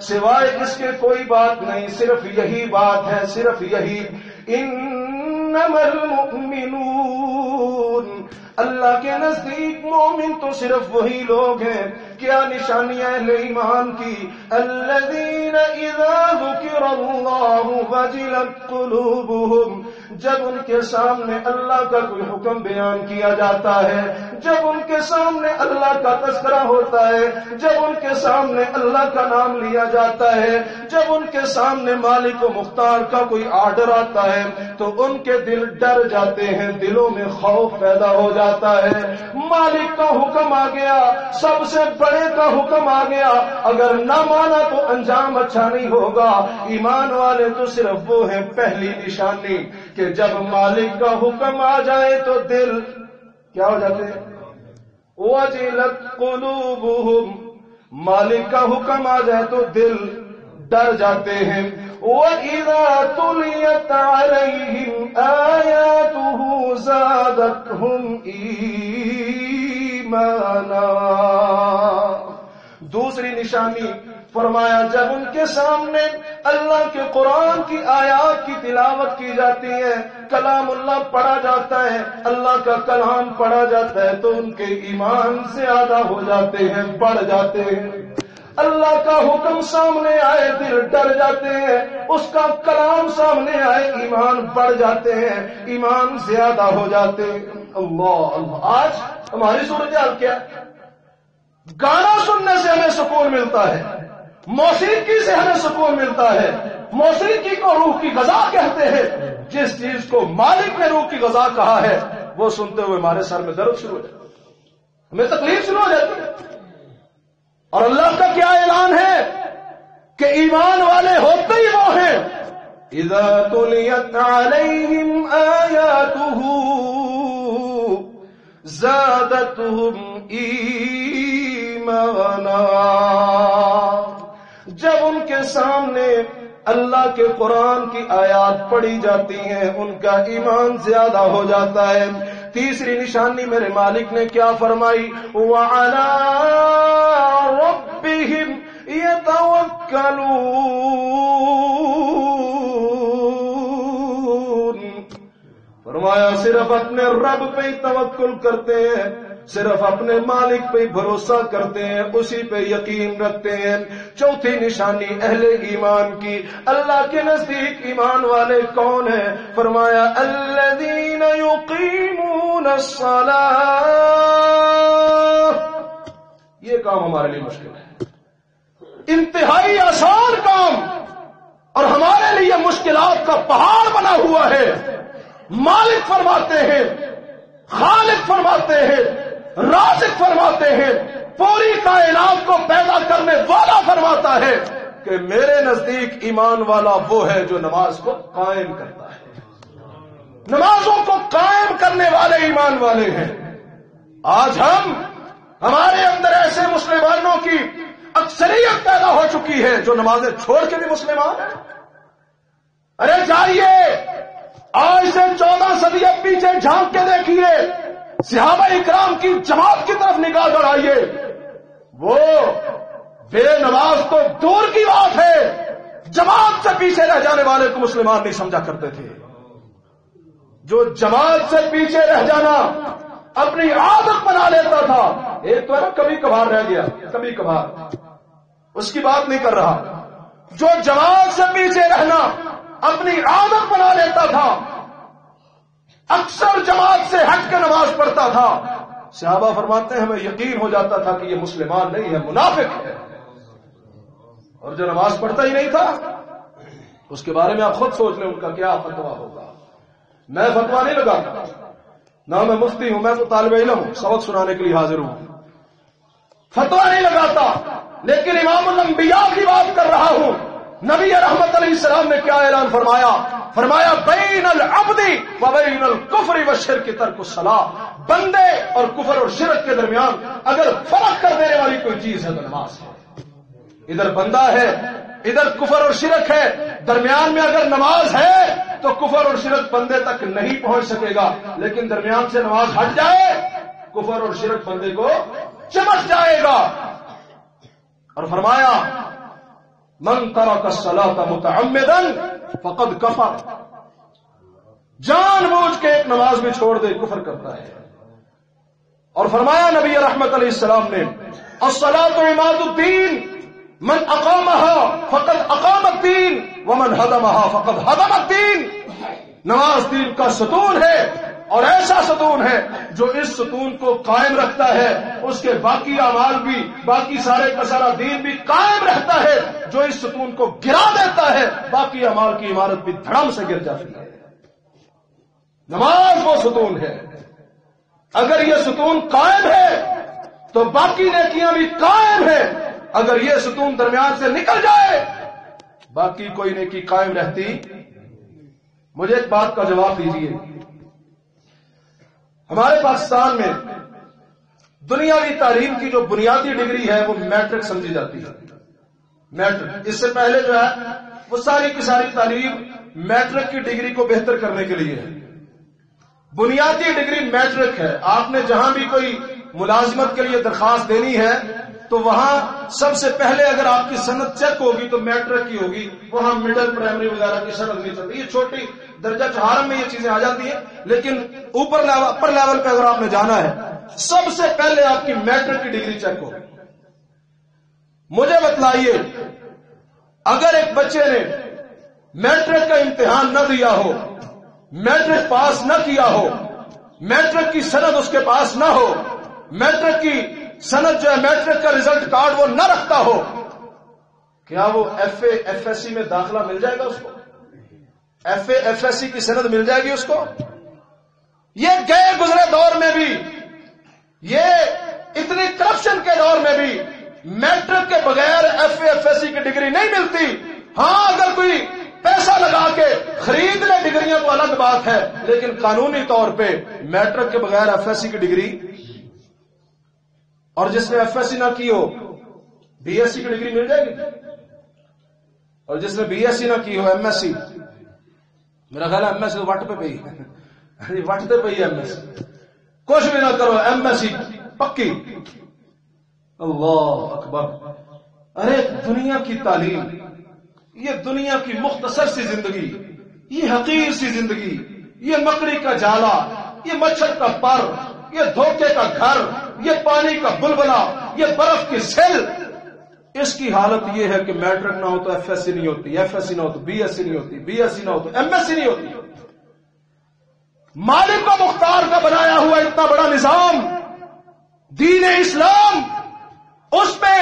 سوائے اس کے کوئی بات نہیں، صرف یہی بات ہے، صرف یہی. انما المؤمنون، اللہ کے نزدیک مومن تو صرف وہی لوگ ہیں. کیا نشانیاں اہل ایمان کی؟ الذین اذا ذکر اللہ وجلت قلوبهم، جب ان کے سامنے اللہ کا کوئی حکم بیان کیا جاتا ہے، جب ان کے سامنے اللہ کا تذکرہ ہوتا ہے، جب ان کے سامنے اللہ کا نام لیا جاتا ہے، جب ان کے سامنے مالک و مختار کا کوئی آرڈر آتا ہے تو ان کے دل ڈر جاتے ہیں، دلوں میں خوف پیدا ہو جاتا ہے. مالک کا حکم آ گیا، سب سے بڑے کا حکم آ گیا، اگر نہ مانا تو انجام اچھا نہیں ہوگا. ایمان والے تو صرف وہ ہیں، پہلی نشانی کہ جب مالک کا حکم آ جائے تو دل کیا ہو جاتے ہیں؟ وجلت قلوبهم، مالک کا حکم آ جائے تو دل ڈر جاتے ہیں. وَإِذَا تُلِيَتْ عَلَيْهِمْ آيَاتُهُ زَادَتْهُمْ ایمانا. دوسری نشانی فرمایا جب ان کے سامنے اللہ کے قرآن کی آیات کی تلاوت کی جاتی ہے، کلام اللہ پڑھا جاتا ہے، اللہ کا کلام پڑھا جاتا ہے تو ان کے ایمان زیادہ ہو جاتے ہیں، بڑھ جاتے ہیں. اللہ کا حکم سامنے آئے دل ڈر جاتے ہیں، اس کا کلام سامنے آئے ایمان بڑھ جاتے ہیں، ایمان زیادہ ہو جاتے ہیں. اللہ اللہ. آج ہماری صورتحال کیا؟ گانا سننے سے ہمیں سکون ملتا ہے، موسیقی سے ہمیں سکون ملتا ہے. موسیقی کو روح کی غذا کہتے ہیں. جس چیز کو مالک نے روح کی غذا کہا ہے وہ سنتے ہوئے ہمارے سر میں درد شروع ہو جاتا ہے، ہمیں تکلیف شروع ہو جاتی ہے. اور اللہ کا کیا اعلان ہے کہ ایمان والے ہوتے ہی وہ ہیں اذا تلیت علیہم آیاتہ زادتہم ایمانا. جب ان کے سامنے اللہ کے قرآن کی آیات پڑھی جاتی ہیں ان کا ایمان زیادہ ہو جاتا ہے. تیسری نشانی میرے مالک نے کیا فرمائی؟ وَعَلَىٰ رَبِّهِمْ يَتَوَكَّلُونَ. فرمایا صرف اپنے رب پہ ہی توکل کرتے ہیں، صرف اپنے مالک پہ ہی بھروسہ کرتے ہیں، اسی پہ یقین رکھتے ہیں. چوتھی نشانی اہل ایمان کی اللہ کے نزدیک ایمان والے کون ہیں؟ فرمایا الذین یقیمون الصلاۃ. یہ کام ہمارے لیے مشکل ہے، انتہائی آسان کام، اور ہمارے لیے مشکلات کا پہاڑ بنا ہوا ہے. مالک فرماتے ہیں، خالق فرماتے ہیں، رازق فرماتے ہیں، پوری کائنات کو پیدا کرنے والا فرماتا ہے کہ میرے نزدیک ایمان والا وہ ہے جو نماز کو قائم کرتا ہے. نمازوں کو قائم کرنے والے ایمان والے ہیں. آج ہمارے اندر ایسے مسلمانوں کی اکثریت پیدا ہو چکی ہے جو نمازیں چھوڑ کے بھی مسلمان ہیں. ارے جائیے آج سے 14 صدیاں پیچھے جھانک کے دیکھیے، صحابہ اکرام کی جماعت کی طرف نگاہ بڑھائیے. وہ بے نماز تو دور کی بات ہے، جماعت سے پیچھے رہ جانے والے کو مسلمان نہیں سمجھا کرتے تھے. جو جماعت سے پیچھے رہ جانا اپنی عادت بنا لیتا تھا، ایک تو ہے کبھی کبھار رہ گیا، کبھی کبھار، اس کی بات نہیں کر رہا. جو جماعت سے پیچھے رہنا اپنی عادت بنا لیتا تھا، اکثر جماعت سے ہٹ کے نماز پڑھتا تھا، صحابہ فرماتے ہیں ہمیں یقین ہو جاتا تھا کہ یہ مسلمان نہیں ہے، منافق ہے. اور جو نماز پڑھتا ہی نہیں تھا اس کے بارے میں آپ خود سوچ لیں ان کا کیا فتویٰ ہوگا. میں فتویٰ نہیں لگاتا، نہ میں مفتی ہوں، میں تو طالب علم ہوں، سبق سنانے کے لیے حاضر ہوں، فتویٰ نہیں لگاتا، لیکن امام الانبیاء کی بات کر رہا ہوں. نبی رحمت علیہ السلام نے کیا اعلان فرمایا؟ فرمایا بین العبد و بین الکفر والشرک ترک الصلاۃ. بندے اور کفر اور شرک کے درمیان اگر فرق کر دینے والی کوئی چیز ہے تو نماز ہے. ادھر بندہ ہے، ادھر کفر اور شرک ہے، درمیان میں اگر نماز ہے تو کفر اور شرک بندے تک نہیں پہنچ سکے گا، لیکن درمیان سے نماز ہٹ جائے کفر اور شرک بندے کو چمٹ جائے گا. اور فرمایا من ترک الصلاۃ متعمدا فقد کفر. جان بوجھ کے ایک نماز بھی چھوڑ دے کفر کرتا ہے. اور فرمایا نبی رحمت علیہ السلام نے الصلاۃ عماد الدین من اقامها فقد اقام الدین ومن هدمها فقد هدم الدین. نماز دین کا ستون ہے، اور ایسا ستون ہے جو اس ستون کو قائم رکھتا ہے، اس کے باقی اعمال بھی، باقی سارے کا سارا دین بھی قائم رہتا ہے. جو اس ستون کو گرا دیتا ہے باقی اعمال کی عمارت بھی دھڑام سے گر جاتی ہے. نماز وہ ستون ہے، اگر یہ ستون قائم ہے تو باقی نیکیاں بھی قائم ہے. اگر یہ ستون درمیان سے نکل جائے باقی کوئی نیکی قائم رہتی. مجھے ایک بات کا جواب دیجیے، ہمارے پاکستان میں دنیاوی تعلیم کی جو بنیادی ڈگری ہے وہ میٹرک سمجھی جاتی ہے. میٹرک، اس سے پہلے جو ہے وہ ساری کی ساری تعلیم میٹرک کی ڈگری کو بہتر کرنے کے لیے ہے. بنیادی ڈگری میٹرک ہے. آپ نے جہاں بھی کوئی ملازمت کے لیے درخواست دینی ہے تو وہاں سب سے پہلے اگر آپ کی سند چیک ہوگی تو میٹرک کی ہوگی. وہاں مڈل پرائمری وغیرہ کی سند نہیں چلتی. یہ چھوٹی درجہ چہارم میں یہ چیزیں آ جاتی ہیں, لیکن اپر لیول پہ اگر آپ نے جانا ہے سب سے پہلے آپ کی میٹرک کی ڈگری چیک ہوگی. مجھے بتلائیے, اگر ایک بچے نے میٹرک کا امتحان نہ دیا ہو, میٹرک پاس نہ کیا ہو, میٹرک کی سند اس کے پاس نہ ہو, میٹرک کی سند جو ہے میٹرک کا ریزلٹ کارڈ وہ نہ رکھتا ہو, کیا وہ F A F S C میں داخلہ مل جائے گا اس کو؟ F A F S C کی سند مل جائے گی اس کو؟ یہ گئے گزرے دور میں بھی, یہ اتنی کرپشن کے دور میں بھی میٹرک کے بغیر F A F S C کی ڈگری نہیں ملتی. ہاں اگر کوئی پیسہ لگا کے خرید لے ڈگریاں تو الگ بات ہے, لیکن قانونی طور پہ میٹرک کے بغیر ایف ایس سی کی ڈگری, اور جس نے ایف ایس سی نہ کی ہو بی ایس سی کی ڈگری مل جائے گی, اور جس نے بی ایس سی نہ کی ہو ایم ایس سی, میرا خیال ہے ایم ایس سی وٹ پہ پئی, وٹ پہ پئی ایم ایس سی, کچھ بھی نہ کرو ایم ایس سی پکی. اللہ اکبر. ارے دنیا کی تعلیم, یہ دنیا کی مختصر سی زندگی, یہ حقیر سی زندگی, یہ مکڑی کا جالا, یہ مچھر کا پر, یہ دھوکے کا گھر, یہ پانی کا بلبلا, یہ برف کی سیل, اس کی حالت یہ ہے کہ میٹرک نہ ہو تو ایف ایس سی نہیں ہوتی, ایف ایس سی نہ ہو تو بی ایس سی نہیں ہوتی, بی ایس سی نہ ہو تو ایم ایس سی نہیں ہوتی. مالک و مختار کا بنایا ہوا اتنا بڑا نظام دین اسلام, اس پہ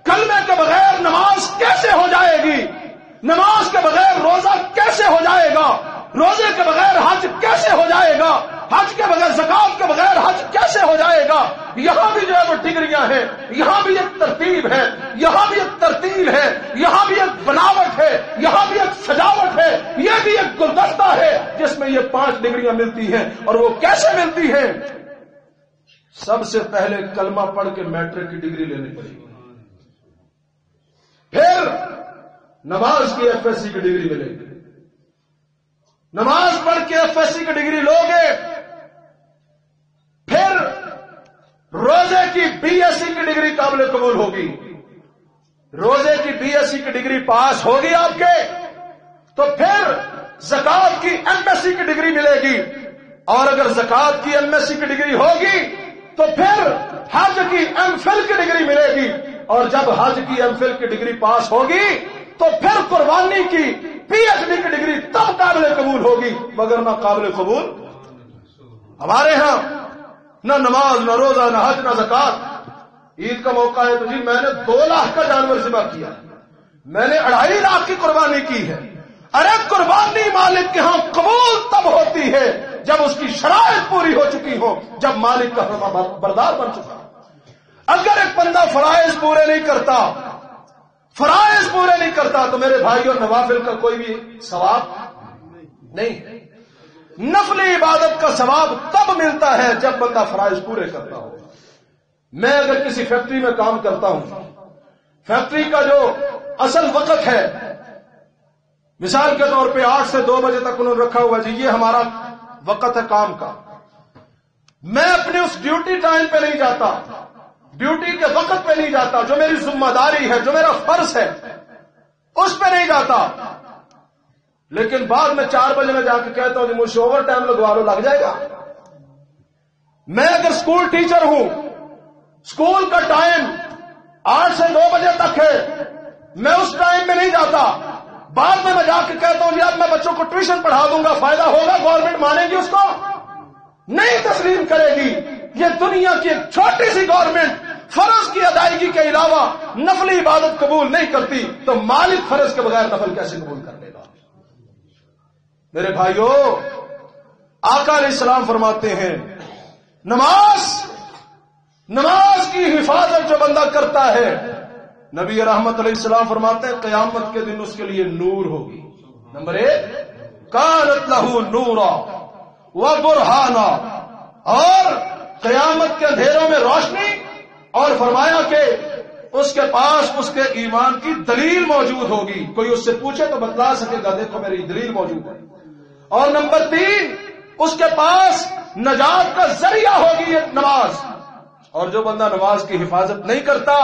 کلمے کے بغیر نماز کیسے ہو جائے گی؟ نماز کے بغیر روزہ کیسے ہو جائے گا؟ روزے کے بغیر حج کیسے ہو جائے گا؟ حج کے بغیر زکات کے بغیر حج کیسے ہو جائے گا؟ یہاں بھی جو ہے وہ ڈگریاں ہیں, یہاں بھی ایک ترتیب ہے, یہاں بھی ایک ترتیب ہے, یہاں بھی ایک بناوٹ ہے, یہاں بھی ایک سجاوٹ ہے, یہ بھی ایک گلدستہ ہے جس میں یہ 5 ڈگریاں ملتی ہیں. اور وہ کیسے ملتی ہیں؟ سب سے پہلے کلمہ پڑھ کے میٹرک کی ڈگری لینی پڑے گی, پھر نماز کی ایف ایس سی کی ڈگری ملے گی. نماز پڑھ کے ایف ایس سی کی ڈگری لوگے, پھر روزے کی بی ایس سی کی ڈگری قابل قبول ہوگی. روزے کی بی ایس سی کی ڈگری پاس ہوگی آپ کے تو پھر زکات کی ایم ایس سی کی ڈگری ملے گی, اور اگر زکات کی ایم ایس سی کی ڈگری ہوگی تو پھر حج کی ایم فل کی ڈگری ملے گی, اور جب حج کی ایم فل کی ڈگری پاس ہوگی تو پھر قربانی کی پی ایچ ڈی کی ڈگری تب قابل قبول ہوگی, مگر نہ قابل قبول ہمارے ہاں نہ نماز, نہ روزہ, نہ حج, نہ زکات. عید کا موقع ہے تو جی میں نے 2 لاکھ کا جانور ذبح کیا, میں نے 2.5 لاکھ کی قربانی کی ہے. ارے قربانی مالک کے ہاں قبول تب ہوتی ہے جب اس کی شرائط پوری ہو چکی ہو, جب مالک کا فرما بردار بن چکا. اگر ایک بندہ فرائض پورے نہیں کرتا تو میرے بھائیوں نوافل کا کوئی بھی ثواب نہیں. نفلی عبادت کا ثواب تب ملتا ہے جب بندہ فرائض پورے کرتا ہو. میں اگر کسی فیکٹری میں کام کرتا ہوں, فیکٹری کا جو اصل وقت ہے مثال کے طور پہ 8 سے 2 بجے تک انہوں نے رکھا ہوا, جی یہ ہمارا وقت ہے کام کا. میں اپنے اس ڈیوٹی ٹائم پہ نہیں جاتا, ڈیوٹی کے وقت پہ نہیں جاتا, جو میری ذمہ داری ہے, جو میرا فرض ہے اس پہ نہیں جاتا. لیکن بعد میں 4 بجے میں جا کے کہتا ہوں جی مجھے اوور ٹائم لگوا لو, لگ جائے گا. میں اگر اسکول ٹیچر ہوں, اسکول کا ٹائم 8 سے 2 بجے تک ہے, میں اس ٹائم میں نہیں جاتا, بعد میں جا کے کہتا ہوں جی اب میں بچوں کو ٹیوشن پڑھا دوں گا, فائدہ ہوگا؟ گورنمنٹ مانے گی اس کو؟ نہیں تسلیم کرے گی. یہ دنیا کی ایک چھوٹی سی گورنمنٹ فرض کی ادائیگی کے علاوہ نفلی عبادت قبول نہیں کرتی تو مالک فرض کے بغیر نفل کیسے قبول کر لے گا؟ میرے بھائیو, آقا علیہ السلام فرماتے ہیں نماز کی حفاظت جو بندہ کرتا ہے, نبی رحمت علیہ السلام فرماتے ہیں قیامت کے دن اس کے لیے نور ہوگی. نمبر 1 کانت لہ نورا و برہانا, اور قیامت کے اندھیروں میں روشنی, اور فرمایا کہ اس کے پاس اس کے ایمان کی دلیل موجود ہوگی. کوئی اس سے پوچھے تو بتلا سکے گا دیکھو میری دلیل موجود ہے. اور نمبر 3 اس کے پاس نجات کا ذریعہ ہوگی یہ نماز. اور جو بندہ نماز کی حفاظت نہیں کرتا،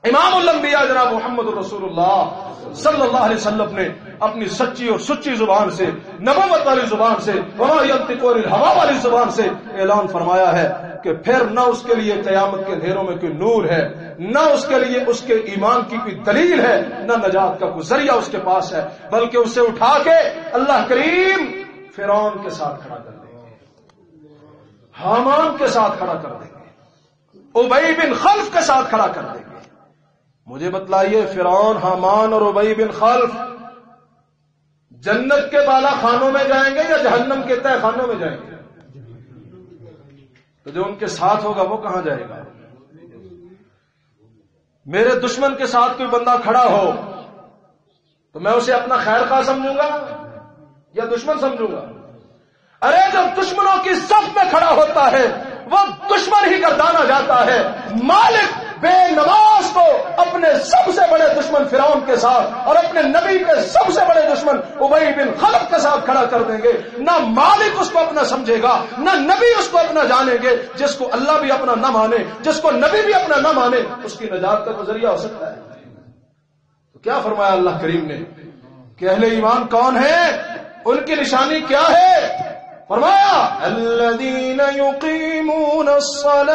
امام الانبیاء جناب محمد رسول اللہ صلی اللہ علیہ وسلم نے اپنی سچی اور سچی زبان سے، نبوت والی زبان سے، وما ينطق عن الهوى والی زبان سے اعلان فرمایا ہے کہ پھر نہ اس کے لیے قیامت کے اندھیروں میں کوئی نور ہے، نہ اس کے لیے اس کے ایمان کی کوئی دلیل ہے، نہ نجات کا کوئی ذریعہ اس کے پاس ہے، بلکہ اسے اٹھا کے اللہ کریم فرعون کے ساتھ کھڑا کر دیں گے، حامان کے ساتھ کھڑا کر دیں گے، ابی بن خلف کے ساتھ کھڑا کر دیں گے. مجھے بتلائیے فرعون، حامان اور ابی بن خلف جنت کے بالا خانوں میں جائیں گے یا جہنم کے تہ خانوں میں جائیں گے؟ تو جو ان کے ساتھ ہوگا وہ کہاں جائے گا؟ میرے دشمن کے ساتھ کوئی بندہ کھڑا ہو تو میں اسے اپنا خیر خواہ سمجھوں گا یا دشمن سمجھوں گا؟ ارے جب دشمنوں کی صف میں کھڑا ہوتا ہے وہ دشمن ہی گردانا جاتا ہے. مالک بے نماز کو اپنے سب سے بڑے دشمن فرعون کے ساتھ اور اپنے نبی کے سب سے بڑے دشمن ابی بن خلف کے ساتھ کھڑا کر دیں گے. نہ مالک اس کو اپنا سمجھے گا، نہ نبی اس کو اپنا جانیں گے. جس کو اللہ بھی اپنا نہ مانے، جس کو نبی بھی اپنا نہ مانے، اس کی نجات کا ذریعہ ہو سکتا ہے. تو کیا فرمایا اللہ کریم نے کہ اہل ایمان کون ہیں، ان کی نشانی کیا ہے؟ فرمایا الذین یقیمون الصلاۃ.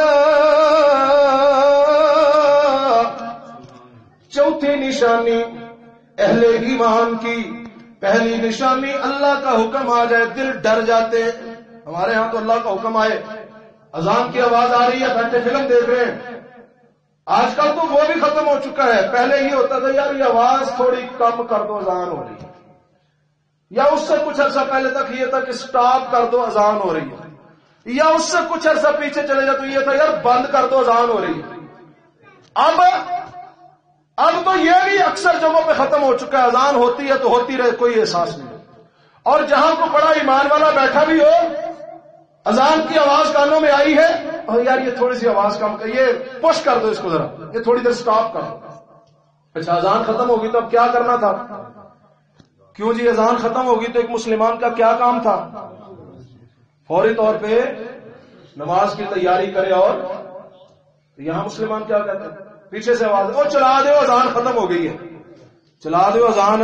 چوتھی نشانی اہل ایمان کی، پہلی نشانی اللہ کا حکم آ جائے دل ڈر جاتے ہیں. ہمارے ہاں تو اللہ کا حکم آئے، اذان کی آواز آ رہی ہے، بیٹھے فلم دیکھ رہے ہیں. آج کل تو وہ بھی ختم ہو چکا ہے. پہلے یہ ہوتا تھا یار یہ آواز تھوڑی کم کر دو اذان ہو رہی ہے، یا اس سے کچھ عرصہ پہلے تک یہ تھا کہ سٹاپ کر دو اذان ہو رہی ہے، یا اس سے کچھ عرصہ پیچھے چلے جاؤ تو یہ تھا یار بند کر دو اذان ہو رہی ہے. اب تو یہ بھی اکثر جگہوں پہ ختم ہو چکا ہے. اذان ہوتی ہے تو ہوتی رہے، کوئی احساس نہیں. اور جہاں کو بڑا ایمان والا بیٹھا بھی ہو، اذان کی آواز کانوں میں آئی ہے، اور یار یہ تھوڑی سی آواز کم کر، یہ پش کر دو اس کو ذرا، یہ تھوڑی دیر سٹاپ کر دو. اچھا اذان ختم ہوگی تو اب کیا کرنا تھا؟ کیوں جی اذان ختم ہوگی تو ایک مسلمان کا کیا کام تھا؟ فوری طور پہ نماز کی تیاری کرے. اور یہاں مسلمان کیا کہتے ہیں؟ پیچھے سے آواز او چلا دو اذان ختم ہو گئی ہے، چلا دو اذان.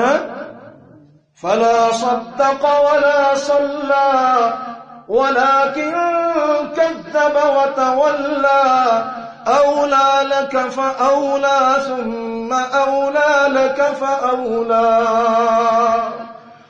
فلا صدق ولا صلى ولكن كذب وتولى أولى لك فأولى ثم أولى لك فأولى.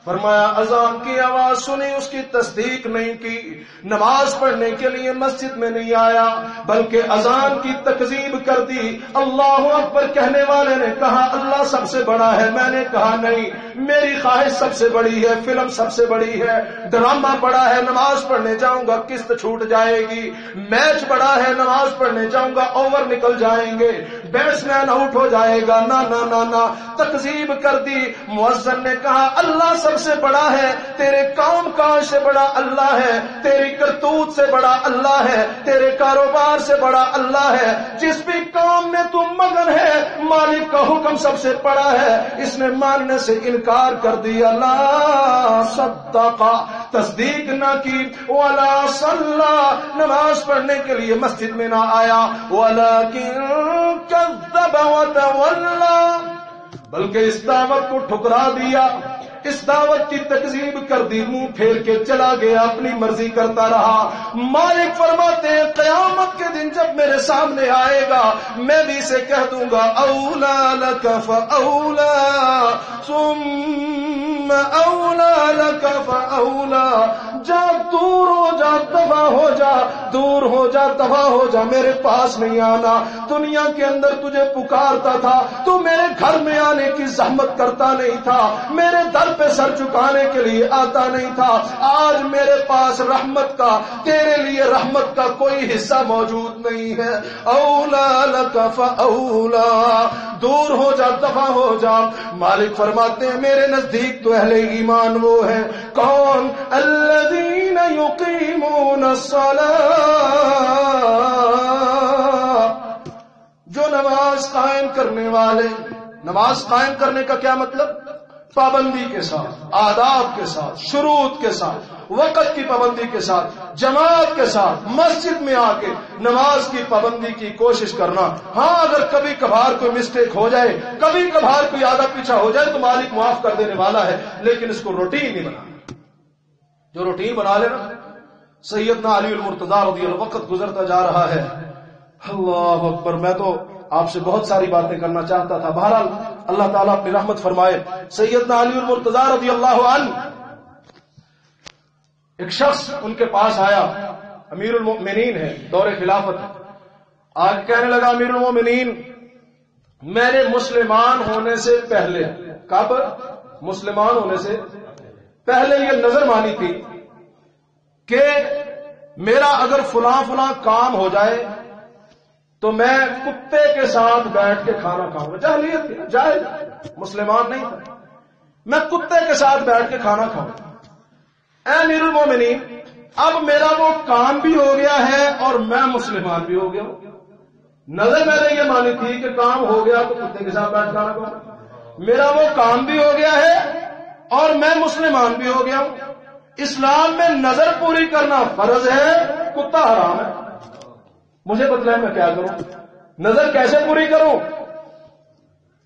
فرمایا اذان کی آواز سنی، اس کی تصدیق نہیں کی، نماز پڑھنے کے لیے مسجد میں نہیں آیا، بلکہ اذان کی تکذیب کر دی. اللہ اکبر کہنے والے نے کہا اللہ سب سے بڑا ہے، میں نے کہا نہیں، میری خواہش سب سے بڑی ہے، فلم سب سے بڑی ہے، ڈرامہ بڑا ہے، نماز پڑھنے جاؤں گا قسط چھوٹ جائے گی، میچ بڑا ہے، نماز پڑھنے جاؤں گا اوور نکل جائیں گے، بیٹسمین آؤٹ ہو جائے گا. نہ نہ نہ نہ، تکذیب کر دی. مؤذن نے کہا اللہ سب سے بڑا ہے، تیرے کام کاج سے بڑا اللہ ہے، تیری کرتوت سے بڑا اللہ ہے، تیرے کاروبار سے بڑا اللہ ہے، جس بھی کام میں تم مگن ہے مالک کا حکم سب سے بڑا ہے. اس نے ماننے سے انکار کر دیا. لا صدق، تصدیق نہ کی، ولا صلی، نماز پڑھنے کے لیے مسجد میں نہ آیا، ولکن کذب وتولی، بلکہ اس دعوت کو ٹھکرا دیا، اس دعوت کی تکذیب کر دی، منہ پھیر کے چلا گیا، اپنی مرضی کرتا رہا. مالک فرماتے ہیں قیامت کے دن جب میرے سامنے آئے گا میں بھی اسے کہہ دوں گا اولا لک فاولا ثم اولا لک فاولا. جا دور ہو جا، دفع ہو جا، دور ہو جا، دفع ہو جا، میرے پاس نہیں آنا. دنیا کے اندر تجھے پکارتا تھا، تو میرے گھر میں آنے کی زحمت کرتا نہیں تھا، میرے در پہ سر جھکانے کے لیے آتا نہیں تھا. آج میرے پاس رحمت کا، تیرے لیے رحمت کا کوئی حصہ موجود نہیں ہے. اولا لک فاولا، دور ہو جا، دفع ہو جا. مالک فرماتے ہیں میرے نزدیک تو اہل ایمان وہ ہیں کون؟ الذین یقیمون الصلاۃ، جو نماز نماز قائم کرنے والے، نماز قائم کرنے کا کیا مطلب؟ پابندی کے ساتھ، آداب کے ساتھ، شروط کے ساتھ، وقت کی پابندی کے ساتھ، جماعت کے ساتھ مسجد میں آ کے نماز کی پابندی کی کوشش کرنا۔ ہاں اگر کبھی کبھار کوئی مسٹیک ہو جائے، کبھی کبھار کوئی آدھا پیچھا ہو جائے تو مالک معاف کر دینے والا ہے، لیکن اس کو روٹین نہیں بنانا۔ جو روٹین بنا لینا، سیدنا علی المرتضیٰ رضی اللہ، وقت گزرتا جا رہا ہے، اللہ اکبر، میں تو آپ سے بہت ساری باتیں کرنا چاہتا تھا، بہرحال اللہ تعالیٰ اپنی رحمت فرمائے۔ سیدنا علی المرتضیٰ رضی اللہ عنہ، ایک شخص ان کے پاس آیا، امیر المؤمنین ہے، دور خلافت، آج کہنے لگا امیر المؤمنین میں نے مسلمان ہونے سے پہلے، کب؟ مسلمان ہونے سے پہلے یہ نظر مانی تھی کہ میرا اگر فلاں فلاں کام ہو جائے تو میں کتے کے ساتھ بیٹھ کے کھانا کھاؤں گا۔ جاہلیت تھی، جاہل، مسلمان نہیں تھا، میں کتے کے ساتھ بیٹھ کے کھانا کھاؤں گا۔ اے امیر المومنین، اب میرا وہ کام بھی ہو گیا ہے اور میں مسلمان بھی ہو گیا ہوں۔ نظر میں نے یہ مانی تھی کہ کام ہو گیا تو کتے کے ساتھ بیٹھ کھانا کھاؤں گا، میرا وہ کام بھی ہو گیا ہے اور میں مسلمان بھی ہو گیا ہوں۔ اسلام میں نظر پوری کرنا فرض ہے، کتا حرام ہے، مجھے بتلائیں میں کیا کروں، نظر کیسے پوری کروں؟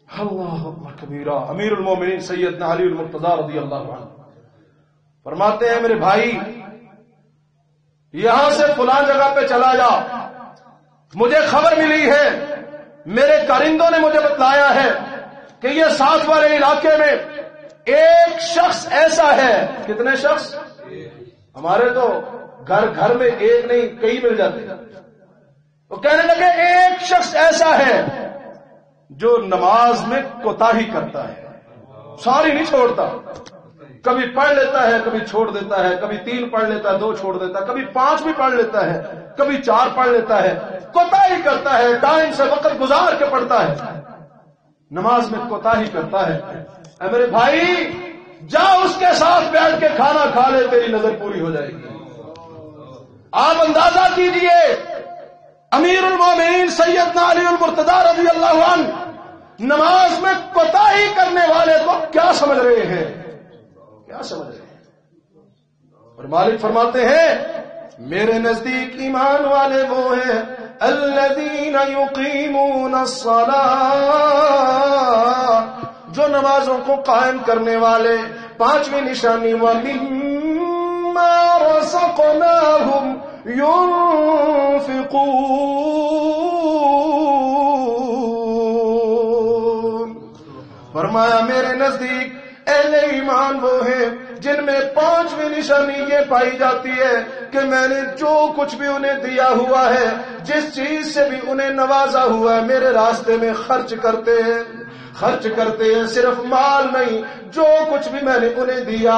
اللہ اکبر کبیرہ۔ امیر المومنین سیدنا علی المرتضیٰ رضی اللہ عنہ فرماتے ہیں میرے بھائی یہاں سے فلاں جگہ پہ چلا جا، مجھے خبر ملی ہے، میرے کارندوں نے مجھے بتلایا ہے کہ یہ ساتھ والے علاقے میں ایک شخص ایسا ہے۔ کتنے شخص؟ ہمارے تو گھر گھر میں ایک نہیں کئی مل جاتے ہیں۔ وہ کہنے لگے ایک شخص ایسا ہے جو نماز میں کوتاہی کرتا ہے، ساری نہیں چھوڑتا، کبھی پڑھ لیتا ہے کبھی چھوڑ دیتا ہے، کبھی 3 پڑھ لیتا ہے 2 چھوڑ دیتا ہے، کبھی 5 بھی پڑھ لیتا ہے، کبھی 4 پڑھ لیتا ہے، کوتاہی کرتا ہے، ٹائم سے وقت گزار کے پڑھتا ہے، نماز میں کوتاہی کرتا ہے۔ اے میرے بھائی جا اس کے ساتھ بیٹھ کے کھانا کھا لے، تیری نظر پوری ہو جائے گی۔ آپ اندازہ کیجئے امیر المومنین سیدنا علی المرتضیٰ رضی اللہ عنہ نماز میں کوتاہی کرنے والے کو کیا سمجھ رہے ہیں، کیا سمجھ رہے ہیں؟ اور مالک فرماتے ہیں میرے نزدیک ایمان والے وہ ہیں الذین یقیمون الصلاۃ، جو نمازوں کو قائم کرنے والے۔ 5ویں نشانی وَمِمَّا رَزَقْنَاهُمْ يُنْفِقُونَ، فرمایا میرے نزدیک اہل ایمان وہ ہیں جن میں 5ویں نشانی یہ پائی جاتی ہے کہ میں نے جو کچھ بھی انہیں دیا ہوا ہے، جس چیز سے بھی انہیں نوازا ہوا ہے، میرے راستے میں خرچ کرتے ہیں، خرچ کرتے ہیں، صرف مال نہیں، جو کچھ بھی میں نے انہیں دیا،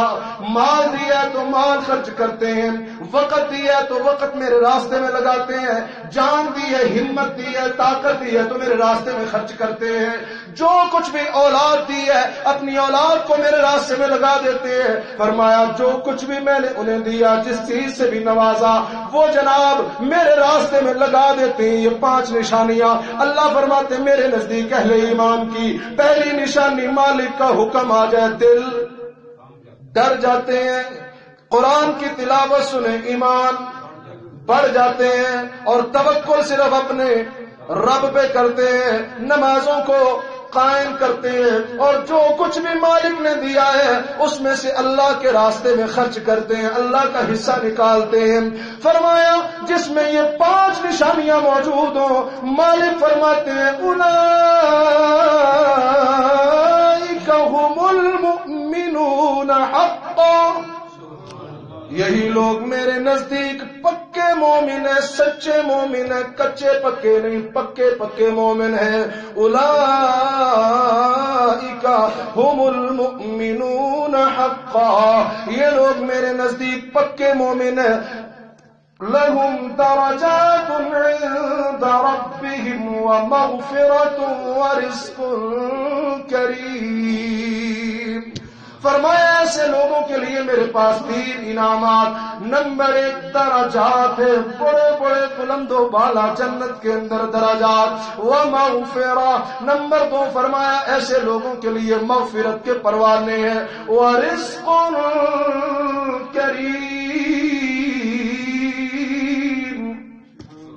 مال دیا تو مال خرچ کرتے ہیں، وقت دیا تو وقت میرے راستے میں لگاتے ہیں، جان دی ہے، ہمت دی ہے، طاقت دی ہے تو میرے راستے میں خرچ کرتے ہیں، جو کچھ بھی اولاد دی ہے اپنی اولاد کو میرے راستے میں لگا دیتے ہیں۔ فرمایا جو کچھ بھی میں نے انہیں دیا، جس چیز سے بھی نوازا، وہ جناب میرے راستے میں لگا دیتے ہیں۔ یہ 5 نشانیاں اللہ فرماتے میرے نزدیک اہل ایمان کی پہلی نشانی مالک کا حکم آ جائے دل ڈر جاتے ہیں، قرآن کی تلاوت سنے ایمان بڑھ جاتے ہیں اور توکل صرف اپنے رب پہ کرتے ہیں، نمازوں کو قائم کرتے ہیں اور جو کچھ بھی مالک نے دیا ہے اس میں سے اللہ کے راستے میں خرچ کرتے ہیں، اللہ کا حصہ نکالتے ہیں۔ فرمایا جس میں یہ 5 نشانیاں موجود ہوں، مالک فرماتے ہیں اولئک هم المؤمنون حقا، یہی لوگ میرے نزدیک پکے مومن ہیں، سچے مومن ہیں، کچے پکے نہیں، پکے پکے مومن ہیں۔ اولئک هم المؤمنون حقا، یہ لوگ میرے نزدیک پکے مومن ہیں۔ لهم درجات عند ربهم ومغفرة ورزق کریم، فرمایا ایسے لوگوں کے لیے میرے پاس 3 انعامات. نمبر 1 درجات ہے، بڑے بڑے بلند و بالا جنت کے اندر درجات. ومغفرہ. نمبر 2 فرمایا ایسے لوگوں کے لیے مغفرت کے پروانے ہیں. ورزق کریم.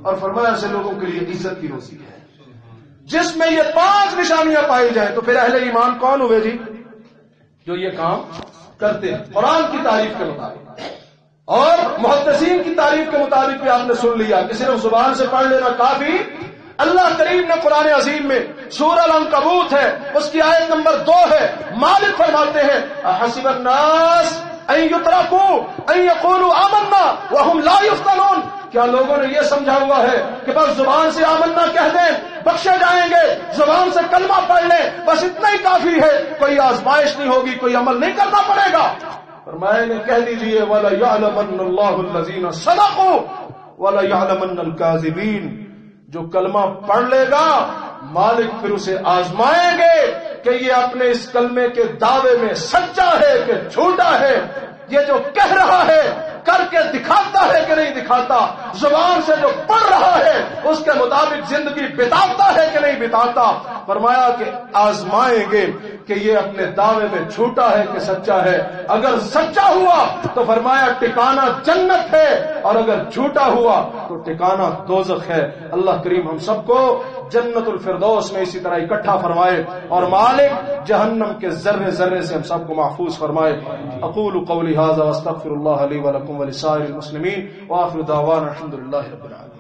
اور فرمایا ایسے لوگوں کے لیے عزت کی روزی ہے. جس میں یہ 5 نشانیاں پائی جائیں تو پھر اہل ایمان کون ہوئے جی؟ جو یہ کام کرتے ہیں قرآن کی تعریف کے مطابق اور محدثین کی تعریف کے مطابق بھی آپ نے سن لیا کہ صرف زبان سے پڑھ لینا کافی. اللہ کریم نے قرآن عظیم میں سورہ العنکبوت ہے، اس کی آیت نمبر 2 ہے. مالک فرماتے ہیں احسب الناس ان یترکوا ان یقولوا آمنا وهم لا یفتنون. کیا لوگوں نے یہ سمجھا ہوا ہے کہ بس زبان سے آمنا کہہ دیں بخشے جائیں گے، زبان سے کلمہ پڑھ لیں بس اتنا ہی کافی ہے، کوئی آزمائش نہیں ہوگی، کوئی عمل نہیں کرنا پڑے گا؟ فرمایا نے کہہ دیجئے وَلَا يَعْلَمَنَّ اللَّهُ الَّذِينَ صَدَقُوا وَلَا يَعْلَمَنَّ الْكَاذِبِينَ. جو کلمہ پڑھ لے گا مالک پھر اسے آزمائیں گے کہ یہ اپنے اس کلمے کے دعوے میں سچا ہے کہ جھوٹا ہے. یہ جو کہہ رہا ہے کر کے دکھاتا ہے کہ نہیں دکھاتا، زبان سے جو پڑھ رہا ہے اس کے مطابق زندگی بتاتا ہے کہ نہیں بتاتا. فرمایا کہ آزمائیں گے کہ یہ اپنے دعوے میں جھوٹا ہے کہ سچا ہے. اگر سچا ہوا تو فرمایا ٹھکانہ جنت ہے، اور اگر جھوٹا ہوا تو ٹھکانہ دوزخ ہے. اللہ کریم ہم سب کو جنت الفردوس میں اسی طرح اکٹھا فرمائے، اور مالک جہنم کے ذرے ذرے سے ہم سب کو محفوظ فرمائے. اقول قولی ھذا واستغفر اللہ لی ولکم ولسائر المسلمین وآخر دعوانا الحمد للہ رب العالمین.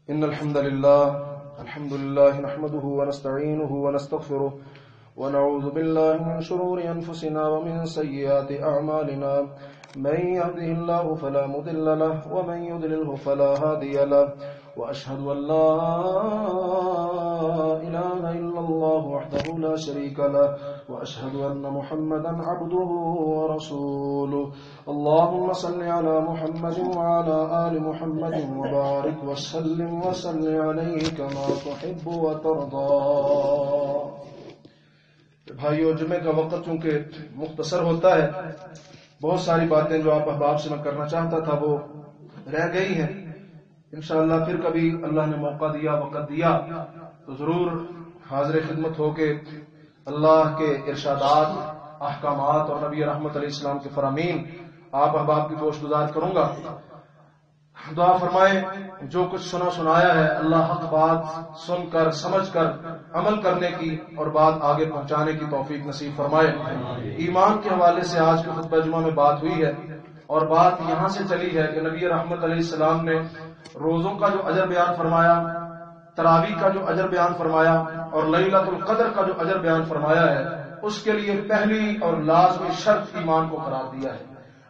ان الحمد للہ نحمده ونستعینه ونستغفره ونعوذ بالله من شرور أنفسنا ومن سيئات أعمالنا. من يهده الله فلا مضل له ومن يضلله فلا هادي له. وأشهد أن لا إله إلا الله وحده لا شريك له وأشهد أن محمدا عبده ورسوله. اللهم صل على محمد وعلى آل محمد وبارك وسلم وصل عليه كما تحب وترضى. بھائیو، جمعے کا وقت چونکہ مختصر ہوتا ہے، بہت ساری باتیں جو آپ احباب سے میں کرنا چاہتا تھا وہ رہ گئی ہیں. انشاءاللہ پھر کبھی اللہ نے موقع دیا، وقت دیا تو ضرور حاضر خدمت ہو کے اللہ کے ارشادات، احکامات اور نبی رحمت علیہ السلام کے فرامین آپ احباب کی گوش گزار کروں گا. دعا فرمائیں جو کچھ سنایا ہے اللہ حق بات سن کر سمجھ کر عمل کرنے کی اور بات آگے پہنچانے کی توفیق نصیب فرمائے. ایمان کے حوالے سے آج کے خطبہ جمعہ میں بات ہوئی ہے، اور بات یہاں سے چلی ہے کہ نبی رحمت علیہ السلام نے روزوں کا جو اجر بیان فرمایا، تراویح کا جو اجر بیان فرمایا اور لیلۃ القدر کا جو اجر بیان فرمایا ہے، اس کے لیے پہلی اور لازمی شرط ایمان کو قرار دیا ہے.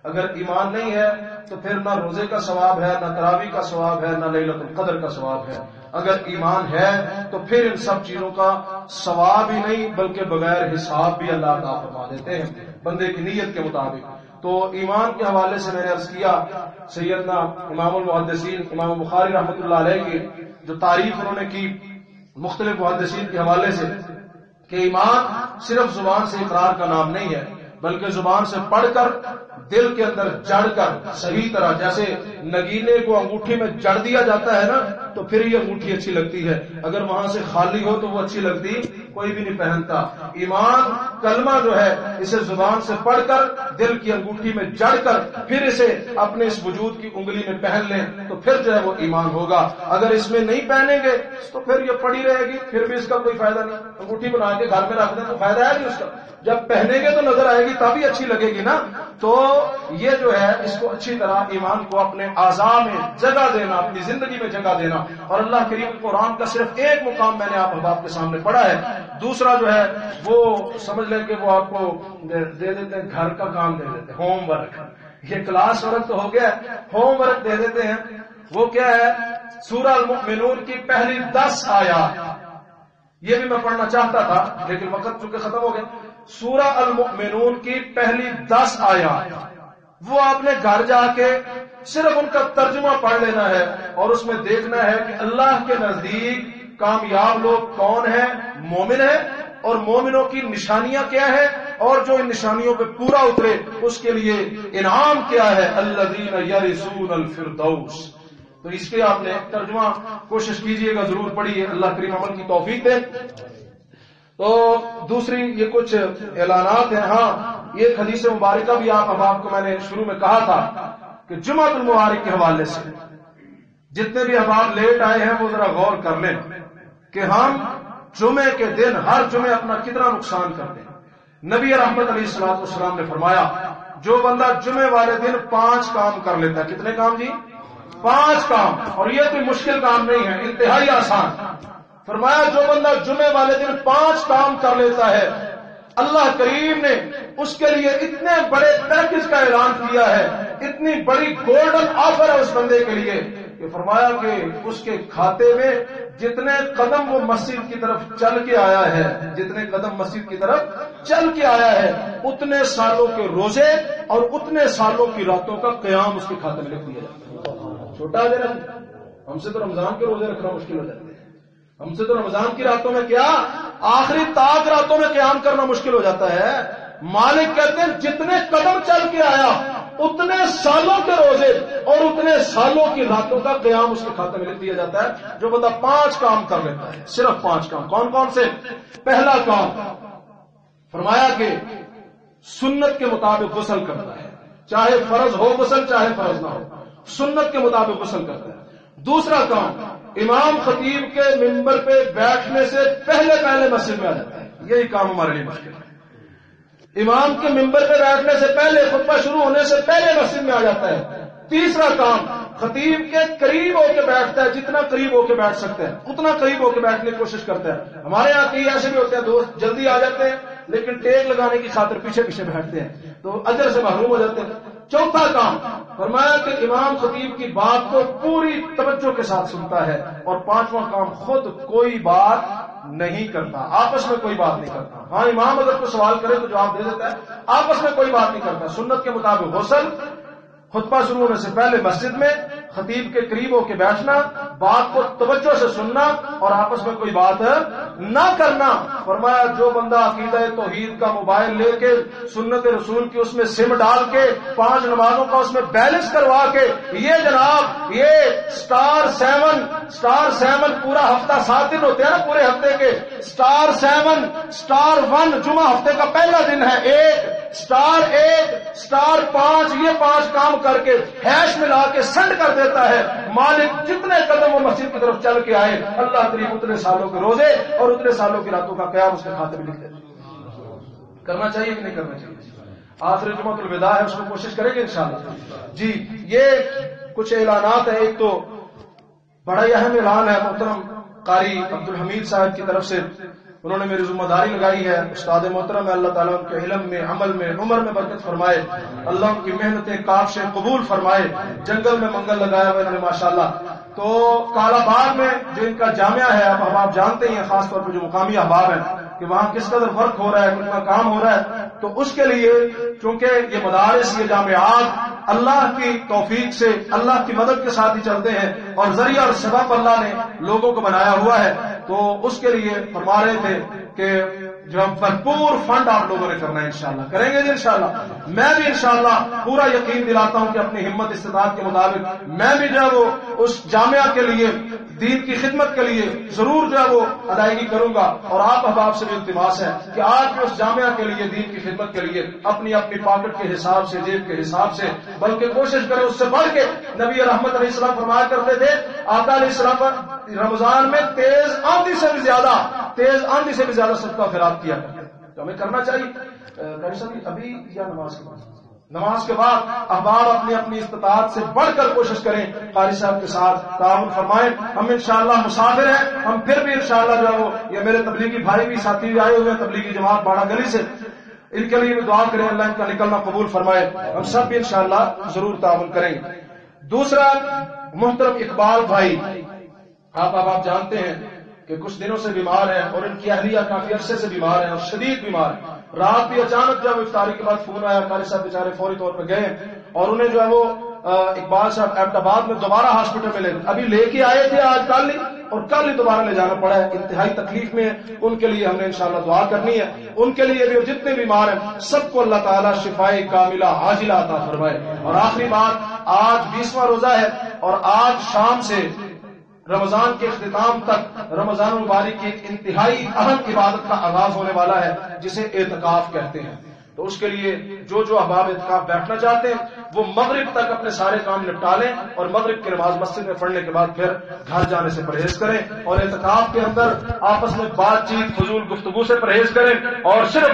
اگر ایمان نہیں ہے تو پھر نہ روزے کا ثواب ہے، نہ تراویح کا ثواب ہے، نہ لیلۃ القدر کا ثواب ہے. اگر ایمان ہے تو پھر ان سب چیزوں کا ثواب ہی نہیں بلکہ بغیر حساب بھی اللہ عطا فرما دیتے ہیں بندے کی نیت کے مطابق. تو ایمان کے حوالے سے میں نے عرض کیا، سیدنا امام المحدثین امام بخاری رحمۃ اللہ علیہ کی جو تعریف انہوں نے کی مختلف محدثین کے حوالے سے کہ ایمان صرف زبان سے اقرار کا نام نہیں ہے بلکہ زبان سے پڑھ کر دل کے اندر جڑ کر صحیح طرح، جیسے نگینے کو انگوٹھی میں جڑ دیا جاتا ہے نا تو پھر یہ انگوٹھی اچھی لگتی ہے، اگر وہاں سے خالی ہو تو وہ اچھی لگتی کوئی بھی نہیں پہنتا. ایمان کلمہ جو ہے اسے زبان سے پڑھ کر دل کی انگوٹھی میں جڑ کر پھر اسے اپنے اس وجود کی انگلی میں پہن لیں تو پھر جو ہے وہ ایمان ہوگا. اگر اس میں نہیں پہنیں گے تو پھر یہ پڑی رہے گی، پھر بھی اس کا کوئی فائدہ نہیں. انگوٹھی بنا کے گھر میں رکھ دیں تو فائدہ ہے نہیں اس کا، جب پہنیں گے تو نظر آئے گی تبھی اچھی لگے گی نا. تو یہ جو ہے اس کو اچھی طرح ایمان کو اپنے اعضاء میں جگہ دینا، اپنی زندگی میں جگہ دینا. اور اللہ کریم قرآن کا صرف ایک مقام میں نے آپ احباب کے سامنے پڑھا ہے، دوسرا جو ہے وہ سمجھ لیں کہ وہ آپ کو دے دیتے ہیں، گھر کا کام دے دیتے ہیں، ہوم ورک. یہ کلاس ورک تو ہو گیا، ہوم ورک دے دیتے ہیں. وہ کیا ہے؟ سورہ المؤمنون کی پہلی 10 آیات. یہ بھی میں پڑھنا چاہتا تھا لیکن وقت چونکہ ختم ہو گیا. سورہ المؤمنون کی پہلی 10 آیات وہ آپ نے گھر جا کے صرف ان کا ترجمہ پڑھ لینا ہے اور اس میں دیکھنا ہے کہ اللہ کے نزدیک کامیاب لوگ کون ہیں، مومن ہیں، اور مومنوں کی نشانیاں کیا ہیں، اور جو ان نشانیوں پہ پورا اترے اس کے لیے انعام کیا ہے، الذین یرثون الفردوس۔ تو اس کے آپ نے ترجمہ کوشش کیجئے گا، ضرور پڑھیے، اللہ کریم عمل کی توفیق دے۔ تو دوسری یہ کچھ اعلانات ہیں۔ ہاں، یہ حدیث مبارکہ بھی آپ کو میں نے شروع میں کہا تھا کہ جمعۃ المبارک کے حوالے سے جتنے بھی احباب لیٹ آئے ہیں وہ ذرا غور کر لیں کہ ہم جمعے کے دن ہر جمعے اپنا کتنا نقصان کرتے ہیں۔ نبی رحمت علیہ الصلوۃ والسلام نے فرمایا جو بندہ جمعے والے دن 5 کام کر لیتا ہے، کتنے کام جی؟ 5 کام، اور یہ کوئی مشکل کام نہیں ہے، انتہائی آسان۔ فرمایا جو بندہ جمعے والے دن 5 کام کر لیتا ہے، اللہ کریم نے اس کے لیے اتنے بڑے پیکج کا اعلان کیا ہے، اتنی بڑی گولڈن آفر ہے اس بندے کے لیے کہ فرمایا کہ اس کے کھاتے میں جتنے قدم وہ مسجد کی طرف چل کے آیا ہے، جتنے قدم مسجد کی طرف چل کے آیا ہے، اتنے سالوں کے روزے اور اتنے سالوں کی راتوں کا قیام اس کے کھاتے میں لکھ دیا جاتا ہے۔ چھوٹا دے رہا، ہم سے تو رمضان کے روزے رکھنا مشکل ہو جاتے ہیں، ہم سے تو رمضان کی راتوں میں کیا آخری تاک راتوں میں قیام کرنا مشکل ہو جاتا ہے۔ مالک کہتے ہیں جتنے قدم چل کے آیا اتنے سالوں کے روزے اور اتنے سالوں کی راتوں کا قیام اس کے کھاتے میں لکھ دیا جاتا ہے۔ جو بندہ 5 کام کر لیتا ہے، صرف 5 کام، کون کون سے؟ پہلا کام فرمایا کہ سنت کے مطابق غسل کرتا ہے، چاہے فرض ہو غسل چاہے فرض نہ ہو، سنت کے مطابق غسل کرتا ہے۔ دوسرا کام، امام خطیب کے ممبر پہ بیٹھنے سے پہلے مسجد میں آ جاتا ہے۔ یہی کام ہمارے لیے مشکل ہے، امام کے ممبر پہ بیٹھنے سے پہلے، خطبہ شروع ہونے سے پہلے مسجد میں آ جاتا ہے۔ تیسرا کام، خطیب کے قریب ہو کے بیٹھتا ہے، جتنا قریب ہو کے بیٹھ سکتے ہیں اتنا قریب ہو کے بیٹھنے کی کوشش کرتا ہے۔ ہمارے یہاں کئی ایسے بھی ہوتے ہیں دوست جلدی آ جاتے ہیں لیکن ٹیک لگانے کی خاطر پیچھے بیٹھتے ہیں تو اجر سے محروم ہو جاتے ہیں۔ چوتھا کام فرمایا کہ امام خطیب کی بات کو پوری توجہ کے ساتھ سنتا ہے۔ اور پانچواں کام، خود کوئی بات نہیں کرتا، آپس میں کوئی بات نہیں کرتا۔ ہاں، امام اگر کوئی سوال کرے تو جواب دے دیتا ہے، آپس میں کوئی بات نہیں کرتا۔ سنت کے مطابق غسل، خطبہ شروع ہونے سے پہلے مسجد میں خطیب کے قریب ہو کے بیٹھنا، بات کو توجہ سے سننا اور آپس میں کوئی بات نہ کرنا۔ فرمایا جو بندہ عقیدہ توحید کا موبائل لے کے سنت رسول کی اس میں سم ڈال کے 5 نمازوں کا اس میں بیلنس کروا کے یہ جناب یہ سٹار 7 پورا ہفتہ 7 دن ہوتے ہیں نا پورے ہفتے کے، سٹار 7 سٹار 1 جمعہ ہفتے کا پہلا دن ہے، 1 سٹار 1 سٹار 5 یہ 5 کام کر کے ہیش ملا کے سینڈ کر دیتا ہے۔ مالک جتنے قدم وہ مسجد کی طرف چل کے آئے، اللہ کریم اتنے سالوں کے روزے اور اتنے سالوں کی راتوں کا قیام اس کے کھاتے میں لکھ دیتا ہے۔ کرنا چاہیے کہ نہیں کرنا چاہیے؟ آخری جمعۃ الوداع ہے، اس کو کوشش کریں گے انشاءاللہ۔ جی، یہ کچھ اعلانات ہیں۔ ایک تو بڑا ہی اہم اعلان ہے، محترم قاری عبدالحمید صاحب کی طرف سے انہوں نے میری ذمہ داری لگائی ہے، استاد محترم ہے، اللہ تعالیٰ ان کے علم میں، عمل میں، عمر میں برکت فرمائے، اللہ ان کی محنتیں کافشیں قبول فرمائے، جنگل میں منگل لگایا ہوا انہوں نے ماشاءاللہ۔ تو کالا باغ میں جو ان کا جامعہ ہے، اب آپ جانتے ہیں خاص طور پہ جو مقامی احباب ہیں کہ وہاں کس قدر فرق ہو رہا ہے، کتنا کام ہو رہا ہے، تو اس کے لیے چونکہ یہ مدارس، یہ جامعات اللہ کی توفیق سے، اللہ کی مدد کے ساتھ ہی چلتے ہیں اور ذریعہ اور سبب اللہ نے لوگوں کو بنایا ہوا ہے، تو اس کے لیے فرما رہے تھے کہ جو بھرپور فنڈ آپ لوگوں نے کرنا ہے، انشاءاللہ کریں گے جی انشاءاللہ۔ میں بھی انشاءاللہ پورا یقین دلاتا ہوں کہ اپنی ہمت استطاعت کے مطابق میں بھی جو ہے وہ اس جامعہ کے لیے، دین کی خدمت کے لیے ضرور جو ہے وہ ادائیگی کروں گا۔ اور آپ احباب سے بھی التماس ہے کہ آج بھی اس جامعہ کے لیے، دین کی خدمت کے لیے اپنی پاکٹ کے حساب سے، جیب کے حساب سے، بلکہ کوشش کریں اس سے بڑھ کے۔ نبی رحمت علیہ السلام فرمایا کرتے تھے، آقا علیہ السلام رمضان میں تیز آندھی سے بھی زیادہ صدقہ خیرات کیا کرتے، تو ہمیں کرنا چاہیے۔ ابھی یا نماز کے بعد احباب اپنی اپنی استطاعت سے بڑھ کر کوشش کریں، قاری صاحب کے ساتھ تعاون فرمائیں۔ ہم انشاءاللہ مسافر ہیں، ہم پھر بھی انشاءاللہ جو ہے وہ یہ میرے تبلیغی بھائی بھی ساتھی آئے ہوئے ہیں تبلیغی جماعت باڑہ گلی سے، ان کے لیے بھی دعا کریں، اللہ ان کا نکلنا قبول فرمائے۔ ہم سب بھی انشاءاللہ ضرور تعاون کریں گے۔ دوسرا، محترم اقبال بھائی، آپ جانتے ہیں کہ کچھ دنوں سے بیمار ہیں اور ان کی اہلیہ کافی عرصے سے بیمار ہیں اور شدید بیمار ہیں. رات بھی اچانک جب افطاری کے بعد فون آیا، قاری صاحب بیچارے فوری طور پہ گئے اور انہیں جو ہے وہ اقبال صاحب ایبٹ آباد میں دوبارہ ہاسپٹل میں لے ابھی لے کے آئے تھے آج کل ہی، اور کل ہی دوبارہ لے جانا پڑا ہے. انتہائی تکلیف میں ہیں، ان کے لیے ہم نے انشاءاللہ دعا کرنی ہے. ان کے لیے بھی جتنے بیمار ہیں سب کو اللہ تعالیٰ شفائے کاملہ عاجلہ عطا فرمائے. اور آخری بات، آج 20واں روزہ ہے اور آج شام سے رمضان کے اختتام تک رمضان المبارک کی ایک انتہائی اہم عبادت کا آغاز ہونے والا ہے جسے اعتکاف کہتے ہیں. تو اس کے لیے جو احباب اعتکاف بیٹھنا چاہتے ہیں وہ مغرب تک اپنے سارے کام نپٹا لیں اور مغرب کی نماز مسجد میں پڑھنے کے بعد پھر گھر جانے سے پرہیز کریں. اور اعتکاف کے اندر آپس میں بات چیت فضول گفتگو سے پرہیز کریں اور صرف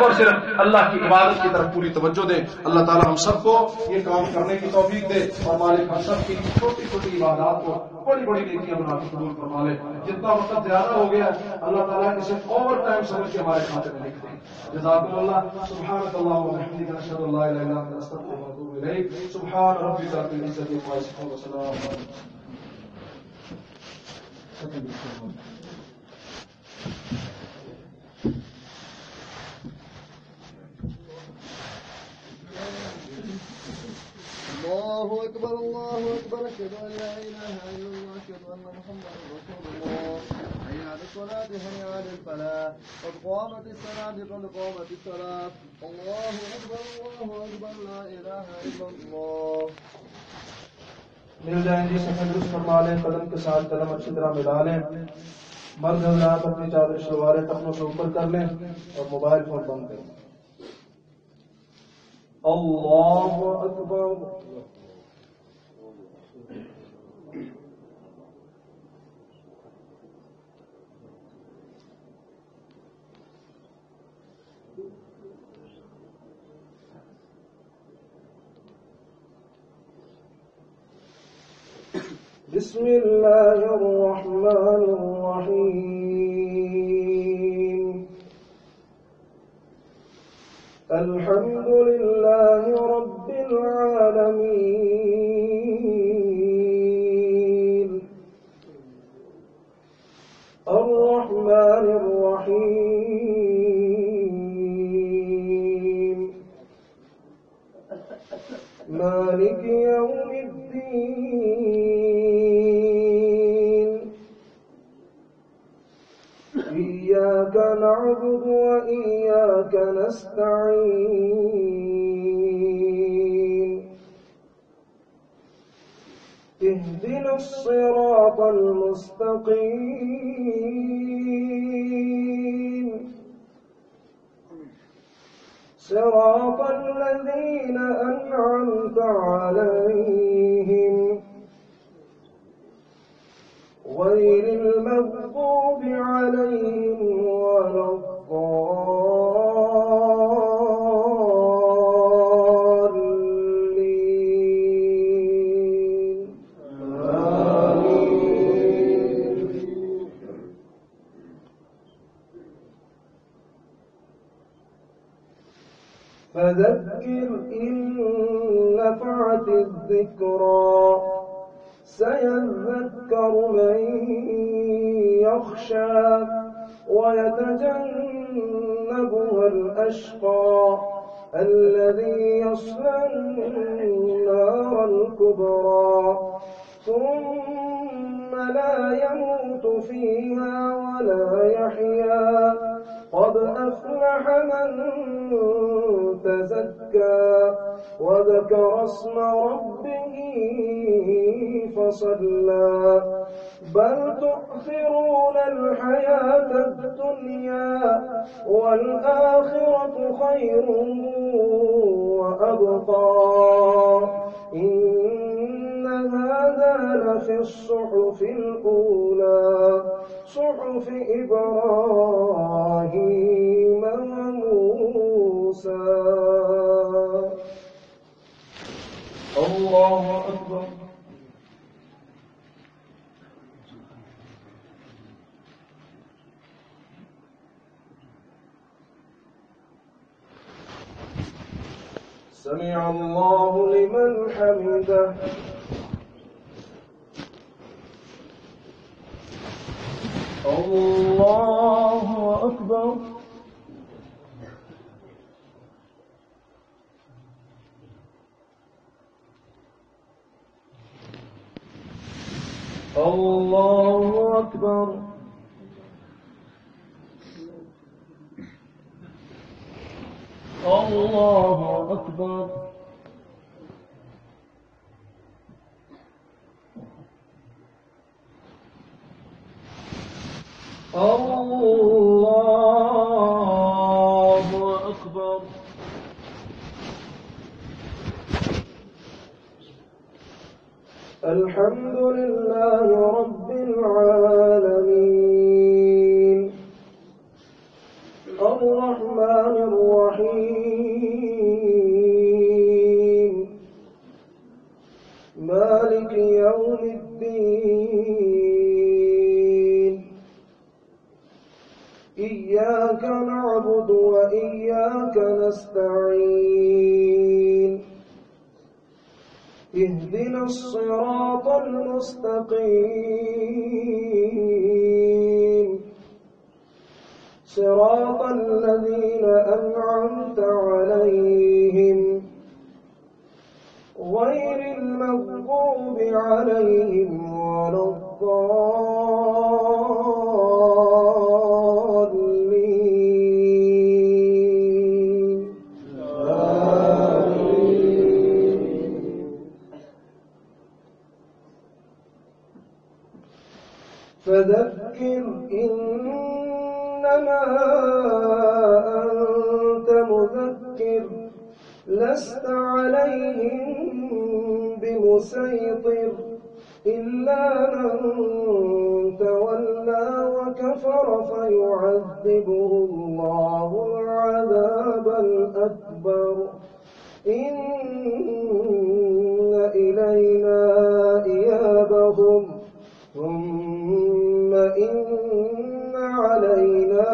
اللہ کی عبادت کی طرف پوری توجہ دیں. اللہ تعالی ہم سب کو یہ کام کرنے کی توفیق دے اور مالک ہم سب کی چھوٹی چھوٹی عبادات کو بڑی بڑی نیکیاں بنا کے قبول فرما لے. جتنا وقت زیادہ ہو گیا اللہ تعالیٰ اسے اوور ٹائم سمجھ کے ہمارے کھاتے میں لکھ دیں. جزاکم اللہ. سبحانک اللہم وبحمدک نشہد ان لا الہ الا انت نستغفرک ونتوب الیک. سبحان ربک رب العزۃ عما یصفون وسلام علی الله أكبر الله أكبر أشهد أن لا إله إلا الله أشهد أن محمدا رسول الله. حي على الصلاة حي على الفلاح قد قامت الصلاة قد قامت الصلاة. الله أكبر لا إله إلا الله. مل جائیں جی سفید درست فرما لیں، قدم کے ساتھ قدم اچھی طرح ملا لیں. مرد حضرات اپنی چادر شلواریں ٹخنوں سے اوپر کر لیں اور موبائل فون بند کریں. اللہ اکبر. بسم اللہ الرحمن الرحیم. الحمد للہ رب العالمین الرحمن الرحیم مالک یوم الدین إياك نعبد وإياك نستعين اهدنا الصراط المستقيم صراط الذين أنعمت عليهم غير المغضوب عليهم ولا الضالين. آمين. فذكر إن نفعت الذكرى سيذكر من يخشى ويتجنبها الأشقى الذي يصلى النار الكبرى ثم لا يموت فيها ولا يحيا قد أفلح من تزكى وذكر اسم ربه فصلى بل تؤثرون الحياة الدنيا والآخرة خير وأبقى إن هذا لفي الصحف الأولى صحف إبراهيم وموسى. الله أكبر. سمع الله لمن حمده. الله أكبر. الله أكبر. الله أكبر. الله أكبر. الحمد لله رب العالمين الرحمن الرحيم مالك يوم الدين إياك نعبد وإياك نستعين اهدنا الصراط المستقيم صراط الذين أنعمت عليهم غير المغضوب عليهم ولا الضالين. فذكر إنما أنت مذكر لست عليهم بمسيطر إلا من تولى وكفر فيعذبه الله العذاب الأكبر إن إلينا إيابهم ثم إن علينا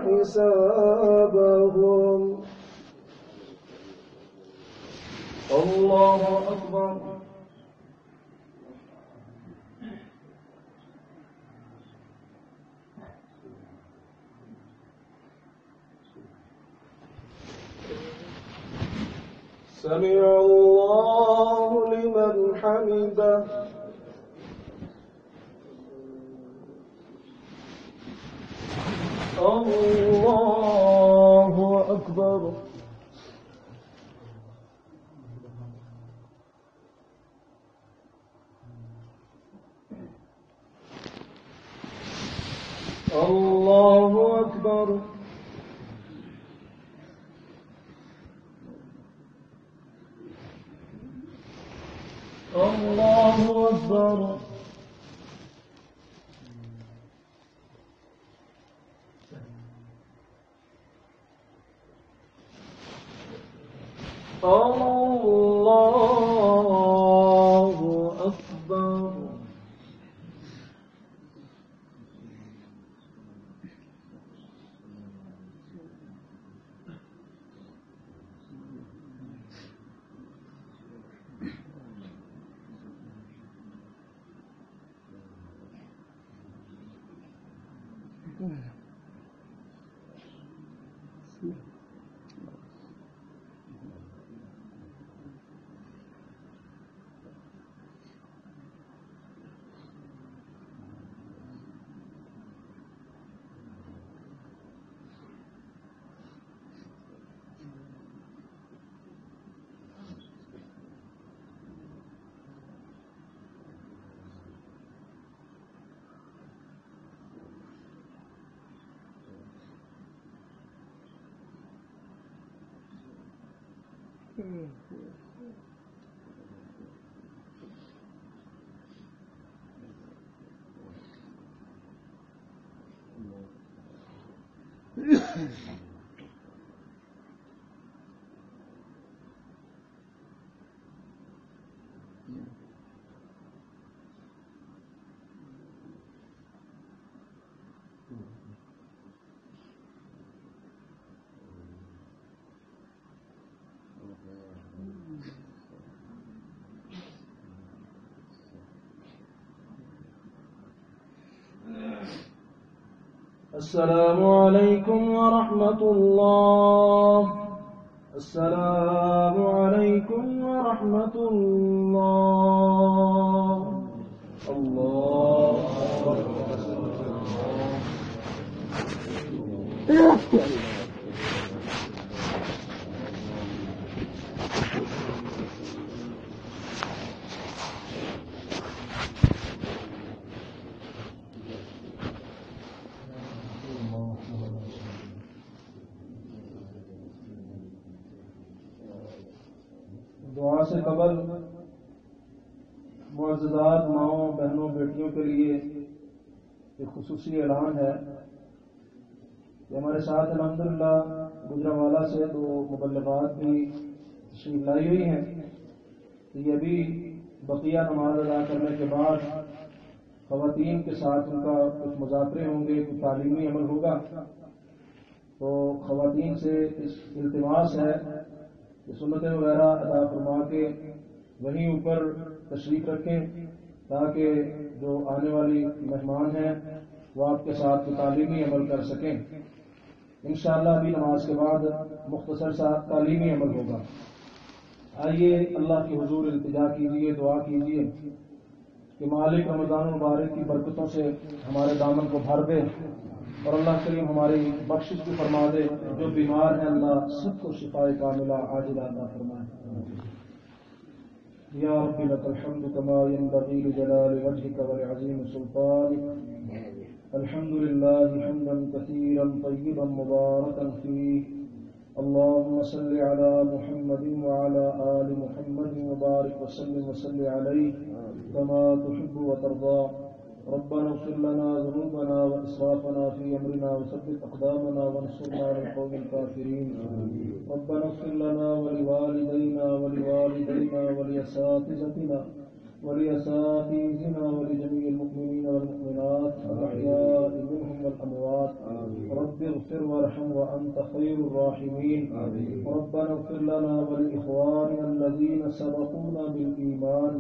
حسابهم. الله أكبر. سمع الله لمن حمده. الله أكبر. الله أكبر. الله أكبر. الله أكبر. السلام علیکم ورحمۃ اللہ. السلام علیکم ورحمۃ اللہ. اللہ دعا سے قبل معززات ماؤں بہنوں بیٹیوں کے لیے ایک خصوصی اعلان ہے کہ ہمارے ساتھ الحمدللہ گجرانوالہ سے 2 مبلغات بھی تشریف لائی ہوئی ہیں. یہ ابھی بقیہ نماز ادا کرنے کے بعد خواتین کے ساتھ ان کا کچھ مذاکرے ہوں گے, کچھ تعلیمی عمل ہوگا. تو خواتین سے اس التماس ہے کہ سنتیں وغیرہ ادا فرما کے وہیں اوپر تشریف رکھیں تاکہ جو آنے والی مہمان ہیں وہ آپ کے ساتھ تعلیمی عمل کر سکیں. انشاءاللہ ابھی نماز کے بعد مختصر سا تعلیمی عمل ہوگا. آئیے اللہ کے حضور التجا کیجیے, دعا کیجیے کہ مالک رمضان المبارک کی برکتوں سے ہمارے دامن کو بھر دے اور اللہ کریم ہماری بخشش بھی فرما دے. جو بیمار ہیں اللہ سب کو شفاء کاملہ عاجلہ عطا فرمائے. یا رب لک الحمد کما ينبغي لجلال وجهك ولعظیم سلطانك. الحمد لله حمدا كثيرا طيبا مباركا فيه. اللهم صل على محمد وعلى آل محمد وبارك وسلم عليه كما تحب وترضى. ربنا اغفر لنا ذنوبنا وإسرافنا في أمرنا وثبت أقدامنا وانصرنا على القوم الكافرين. ربنا اغفر لنا ولوالدينا ولأساتذتنا ولجميع المؤمنين والمؤمنات الأحياء منهم والأموات. رب اغفر وارحم وأنت خير الراحمين. ربنا اغفر لنا ولإخواننا الذين سبقونا بالإيمان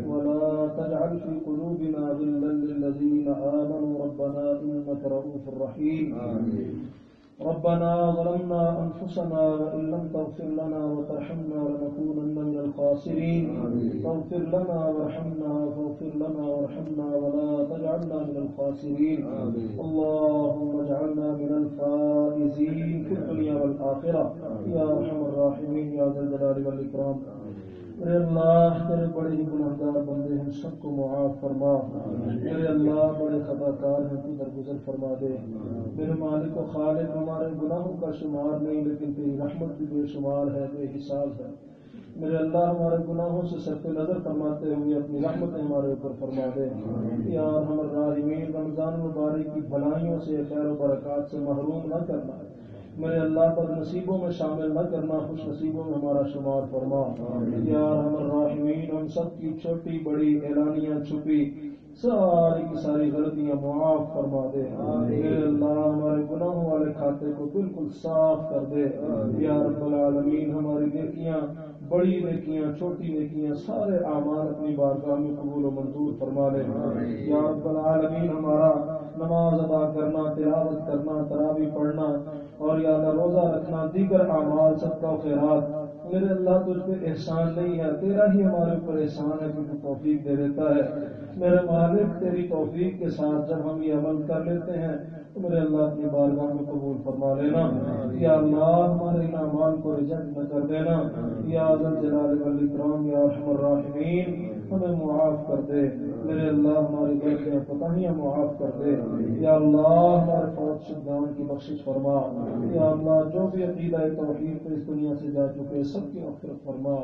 ولا تجعل في قلوبنا غلا للذين آمنوا ربنا إنك رؤوف رحيم. ربنا ظلمنا أنفسنا وإن لم تغفر لنا وترحمنا لنكونن من الخاسرين. فاغفر لنا وارحمنا ولا تجعلنا من الخاسرين. اللهم اجعلنا من الفائزين في الدنيا والآخرة يا أرحم الراحمين يا ذا الجلال والإكرام. میرے اللہ تیرے بڑے ہی گناہگار بندے ہیں, سب کو معاف فرما. میرے اللہ بڑے خطا کار ہیں, تو درگزر فرما دے. میرے مالک و خالق ہمارے گناہوں کا شمار نہیں لیکن تیری رحمت بھی بے شمار ہے, بے حساب ہے. میرے اللہ ہمارے گناہوں سے صرف نظر فرماتے ہوئے اپنی رحمتیں ہمارے اوپر فرما دے. یا ارحم الراحمین, رمضان مبارک کی بھلائیوں سے خیر و برکات سے محروم نہ کرنا. میرے اللہ بد نصیبوں میں شامل نہ کرنا, خوش نصیبوں میں ہمارا شمار فرما. یا ارحم الراحمین, ہم سب کی چھوٹی بڑی اعلانیاں چھپی ساری کی ساری غلطیاں معاف فرما دے. میرے اللہ ہمارے گناہوں والے کھاتے کو بالکل صاف کر دے. یا رب العالمین, ہماری نیکیاں, بڑی نیکیاں, چھوٹی نیکیاں, سارے اعمال اپنی بارگاہ میں قبول و منظور فرما لے. یا رب العالمین, ہمارا نماز ادا کرنا, تلاوت کرنا, تراویح پڑھنا اور یا اللہ روزہ رکھنا, دیگر اعمال صدقہ و خیرات, میرے اللہ تجھ پہ احسان نہیں ہے, تیرا ہی ہمارے اوپر احسان ہے کہ تو توفیق دے دیتا ہے. میرے مالک تیری توفیق کے ساتھ جب ہم یہ عمل کر لیتے ہیں تو میرے اللہ اپنی بارگاہ میں قبول فرما لینا. یا اللہ ہمارے ان اعمال کو ریجیکٹ نہ کر دینا. یا ذا الجلال والاکرام یا ارحم الراحمین, ہمیں معاف کر دے. میرے اللہ ہماری غلطیاں کوتاہیاں معاف کر دے. یا اللہ ہمارے فوت شدگان کی بخشش فرما. یا اللہ جو بھی عقیدہ توحید پہ اس دنیا سے جا چکے سب کی مغفرت فرما.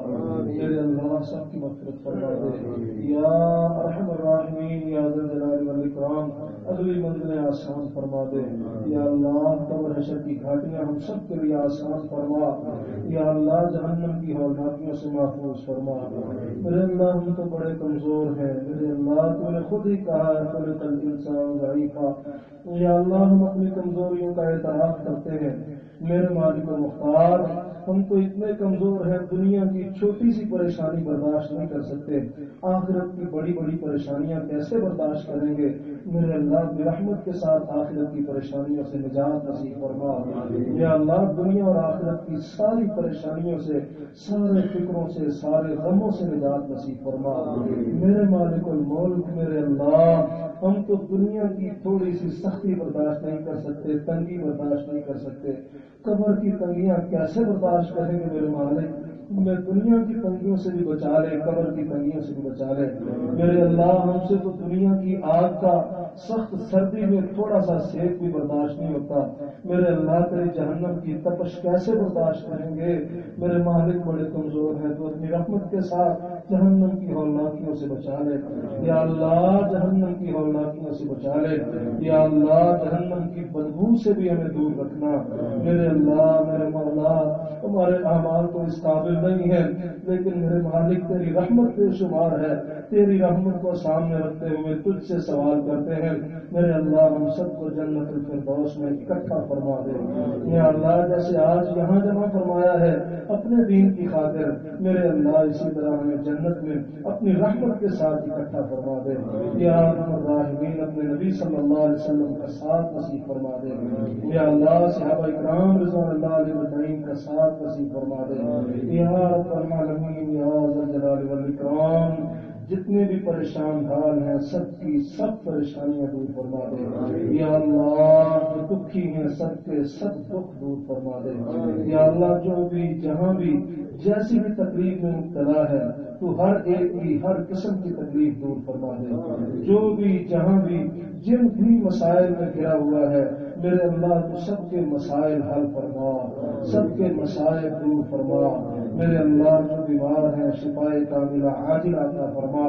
میرے اللہ سب کی مغفرت فرما دے. یا ارحم الراحمین یا ذا الجلال والاکرام, اگلی منزلیں آسان فرما دے. یا اللہ قبر حشر کی گھاٹیاں ہم سب کے لیے آسان فرما. یا اللہ جہنم کی ہولناکیوں سے محفوظ فرما. میرے اللہ ہم تو بڑے کمزور ہیں. میرے اللہ تو نے خود ہی کہا ہے خلق الانسان ضعیفا. یا اللہ ہم اپنی کمزوریوں کا اعتراف کرتے ہیں. میرے مالک و مختار ہم تو اتنے کمزور ہیں دنیا کی چھوٹی سی پریشانی برداشت نہیں کر سکتے. آخرت کی بڑی بڑی پریشانیاں کیسے برداشت کریں گے. میرے اللہ برحمت کے ساتھ آخرت کی پریشانیوں سے نجات نصیب فرما. یا اللہ دنیا اور آخرت کی ساری پریشانیوں سے سارے فکروں سے سارے غموں سے نجات نصیب فرما. میرے مالک الملک میرے اللہ ہم تو دنیا کی تھوڑی سی سختی برداشت نہیں کر سکتے تنگی برداشت نہیں کر سکتے. قبر کی تنگیاں کیسے برداشت کریں گے میرے مالک. میں دنیا کی تنگیوں سے بھی بچا لے قبر کی تنگیوں سے بھی بچا لے. میرے اللہ ہم سے تو دنیا کی آگ کا سخت سردی میں تھوڑا سا سیک بھی برداشت نہیں ہوتا. میرے اللہ تیری جہنم کی تپش کیسے برداشت کریں گے. میرے مالک بڑے کمزور ہیں تو اپنی رحمت کے ساتھ جہنم کی ہولناکیوں سے بچا لے. یا اللہ جہنم کی ہولناکیوں سے بچا لے. یا اللہ جہنم کی بدبو سے بھی ہمیں دور رکھنا. میرے اللہ میرے مولا ہمارے اعمال تو اس قابل نہیں ہے لیکن میرے مالک تیری رحمت بے شمار ہے. تیری رحمت کو سامنے رکھتے ہوئے تجھ سے سوال کرتے ہیں. میرے اللہ ہم سب کو جنت الفردوس میں اکٹھا فرما دے. یا اللہ جیسے آج یہاں جمع فرمایا ہے اپنے دین کی خاطر میرے اللہ اسی طرح ہمیں جنت میں اپنی رحمت کے ساتھ اکٹھا فرما دے. یا ارحم الراحمین اپنے نبی صلی اللہ علیہ وسلم کا ساتھ نصیب فرما دے. یا اللہ صحابہ اکرام رضوان اللہ علیہ مجمعین کا ساتھ نصیب فرما دے. یا رب العالمین یا ذا الجلال والاکرام جتنے بھی پریشان حال ہیں سب کی سب پریشانیاں دور فرما دے. یا اللہ جو دکھی ہیں سب کے سب دکھ دور فرما دے. یا اللہ جو بھی جہاں بھی جیسی بھی تکلیف میں مبتلا ہے تو ہر ایک کی ہر قسم کی تکلیف دور فرما دے. جو بھی جہاں بھی جن بھی مسائل میں گھرا ہوا ہے میرے اللہ تو سب کے مسائل حل فرما سب کے مسائل دور فرما. میرے اللہ جو بیمار ہیں شفائے کاملہ عاجل عطا فرما.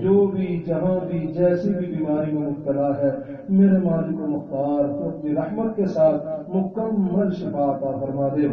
جو بھی جہاں بھی جیسی بھی بیماری میں مبتلا ہے میرے مالک و مختار تو اپنی رحمت کے ساتھ مکمل شفا عطا فرما دے.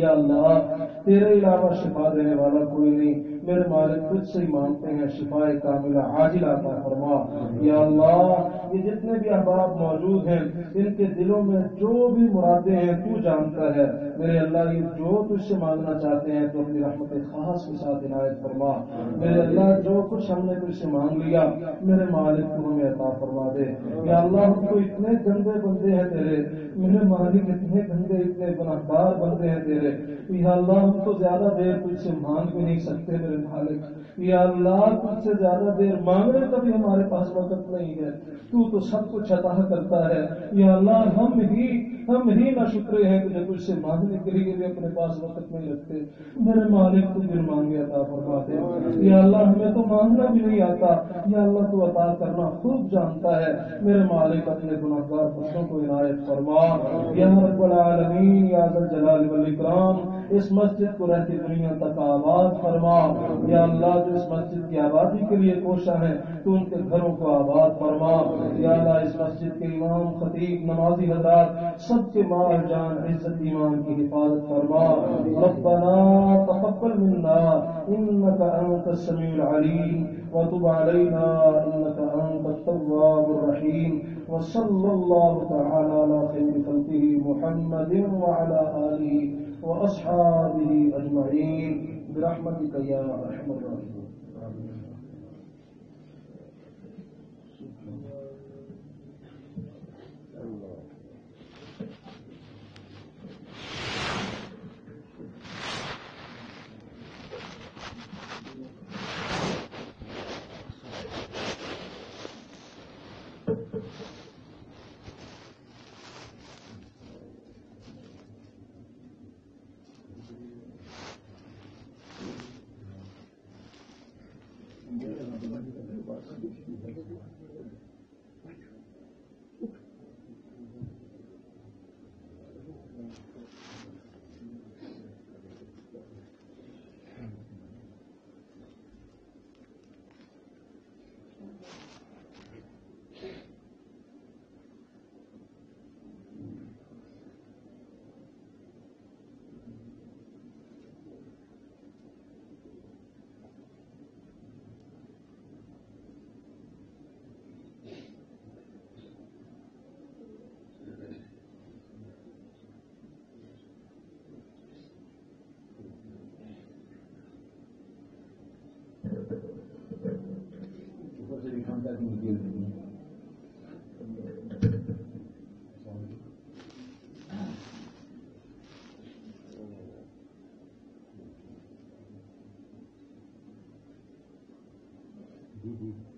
یا اللہ تیرے علاوہ شفا دینے والا کوئی نہیں. میرے مالک تجھ سے ہی مانگتے ہیں شفائے کاملہ عاجل عطا فرما. یا اللہ یہ جتنے بھی احباب موجود ہیں ان کے دلوں میں جو بھی مرادیں ہیں تو جانتا ہے. میرے اللہ یہ جو تجھ سے مانگنا چاہتے ہیں تو اپنی رحمت خاص کے ساتھ عنایت فرما. میرے اللہ جو کچھ ہم نے تجھ سے مانگ لیا میرے مالک تو ہمیں عطا فرما دے. یا اللہ ہم تو اتنے گندے بندے ہیں تیرے میرے مالک اتنے گندے اتنے گناہگار بندے ہیں تیرے. یا اللہ ہم تو زیادہ دیر تجھ سے مانگ بھی نہیں سکتے میرے مالک. یا اللہ تجھ سے زیادہ دیر مانگنے کا بھی ہمارے پاس وقت نہیں ہے. تو سب کچھ عطا کرتا ہے. یا اللہ ہم ہی نہ شکرے ہیں تجھے تجھ سے مانگنے کے لیے بھی اپنے پاس وقت نہیں رکھتے. میرے مالک تو پھر مانگے عطا فرما دے. یا اللہ ہمیں تو مانگنا بھی نہیں آتا. یا اللہ تو عطا کرنا خوب جانتا ہے. میرے مالک اپنے گناہگار بندوں کو عنایت فرما. یا رب العالمین یا ذا الجلال والاکرام اس مسجد کو رہتی دنیا تک آباد فرما. یا اللہ جو اس مسجد کی آبادی کے لیے کوشاں ہیں تو ان کے گھروں کو آباد فرما. یا اللہ اس مسجد کے امام خطیب نمازی حضرات سب کے مال جان عزت ایمان کی حفاظت فرما. ربنا تقبل منا انك انت السميع العليم وتب علينا انك انت التواب الرحيم. وصلى الله تعالى على خير خلقه محمد وعلى آله وأصحابه أجمعين برحمتك يا أرحم الراحمين. think he will be. Mm-hmm.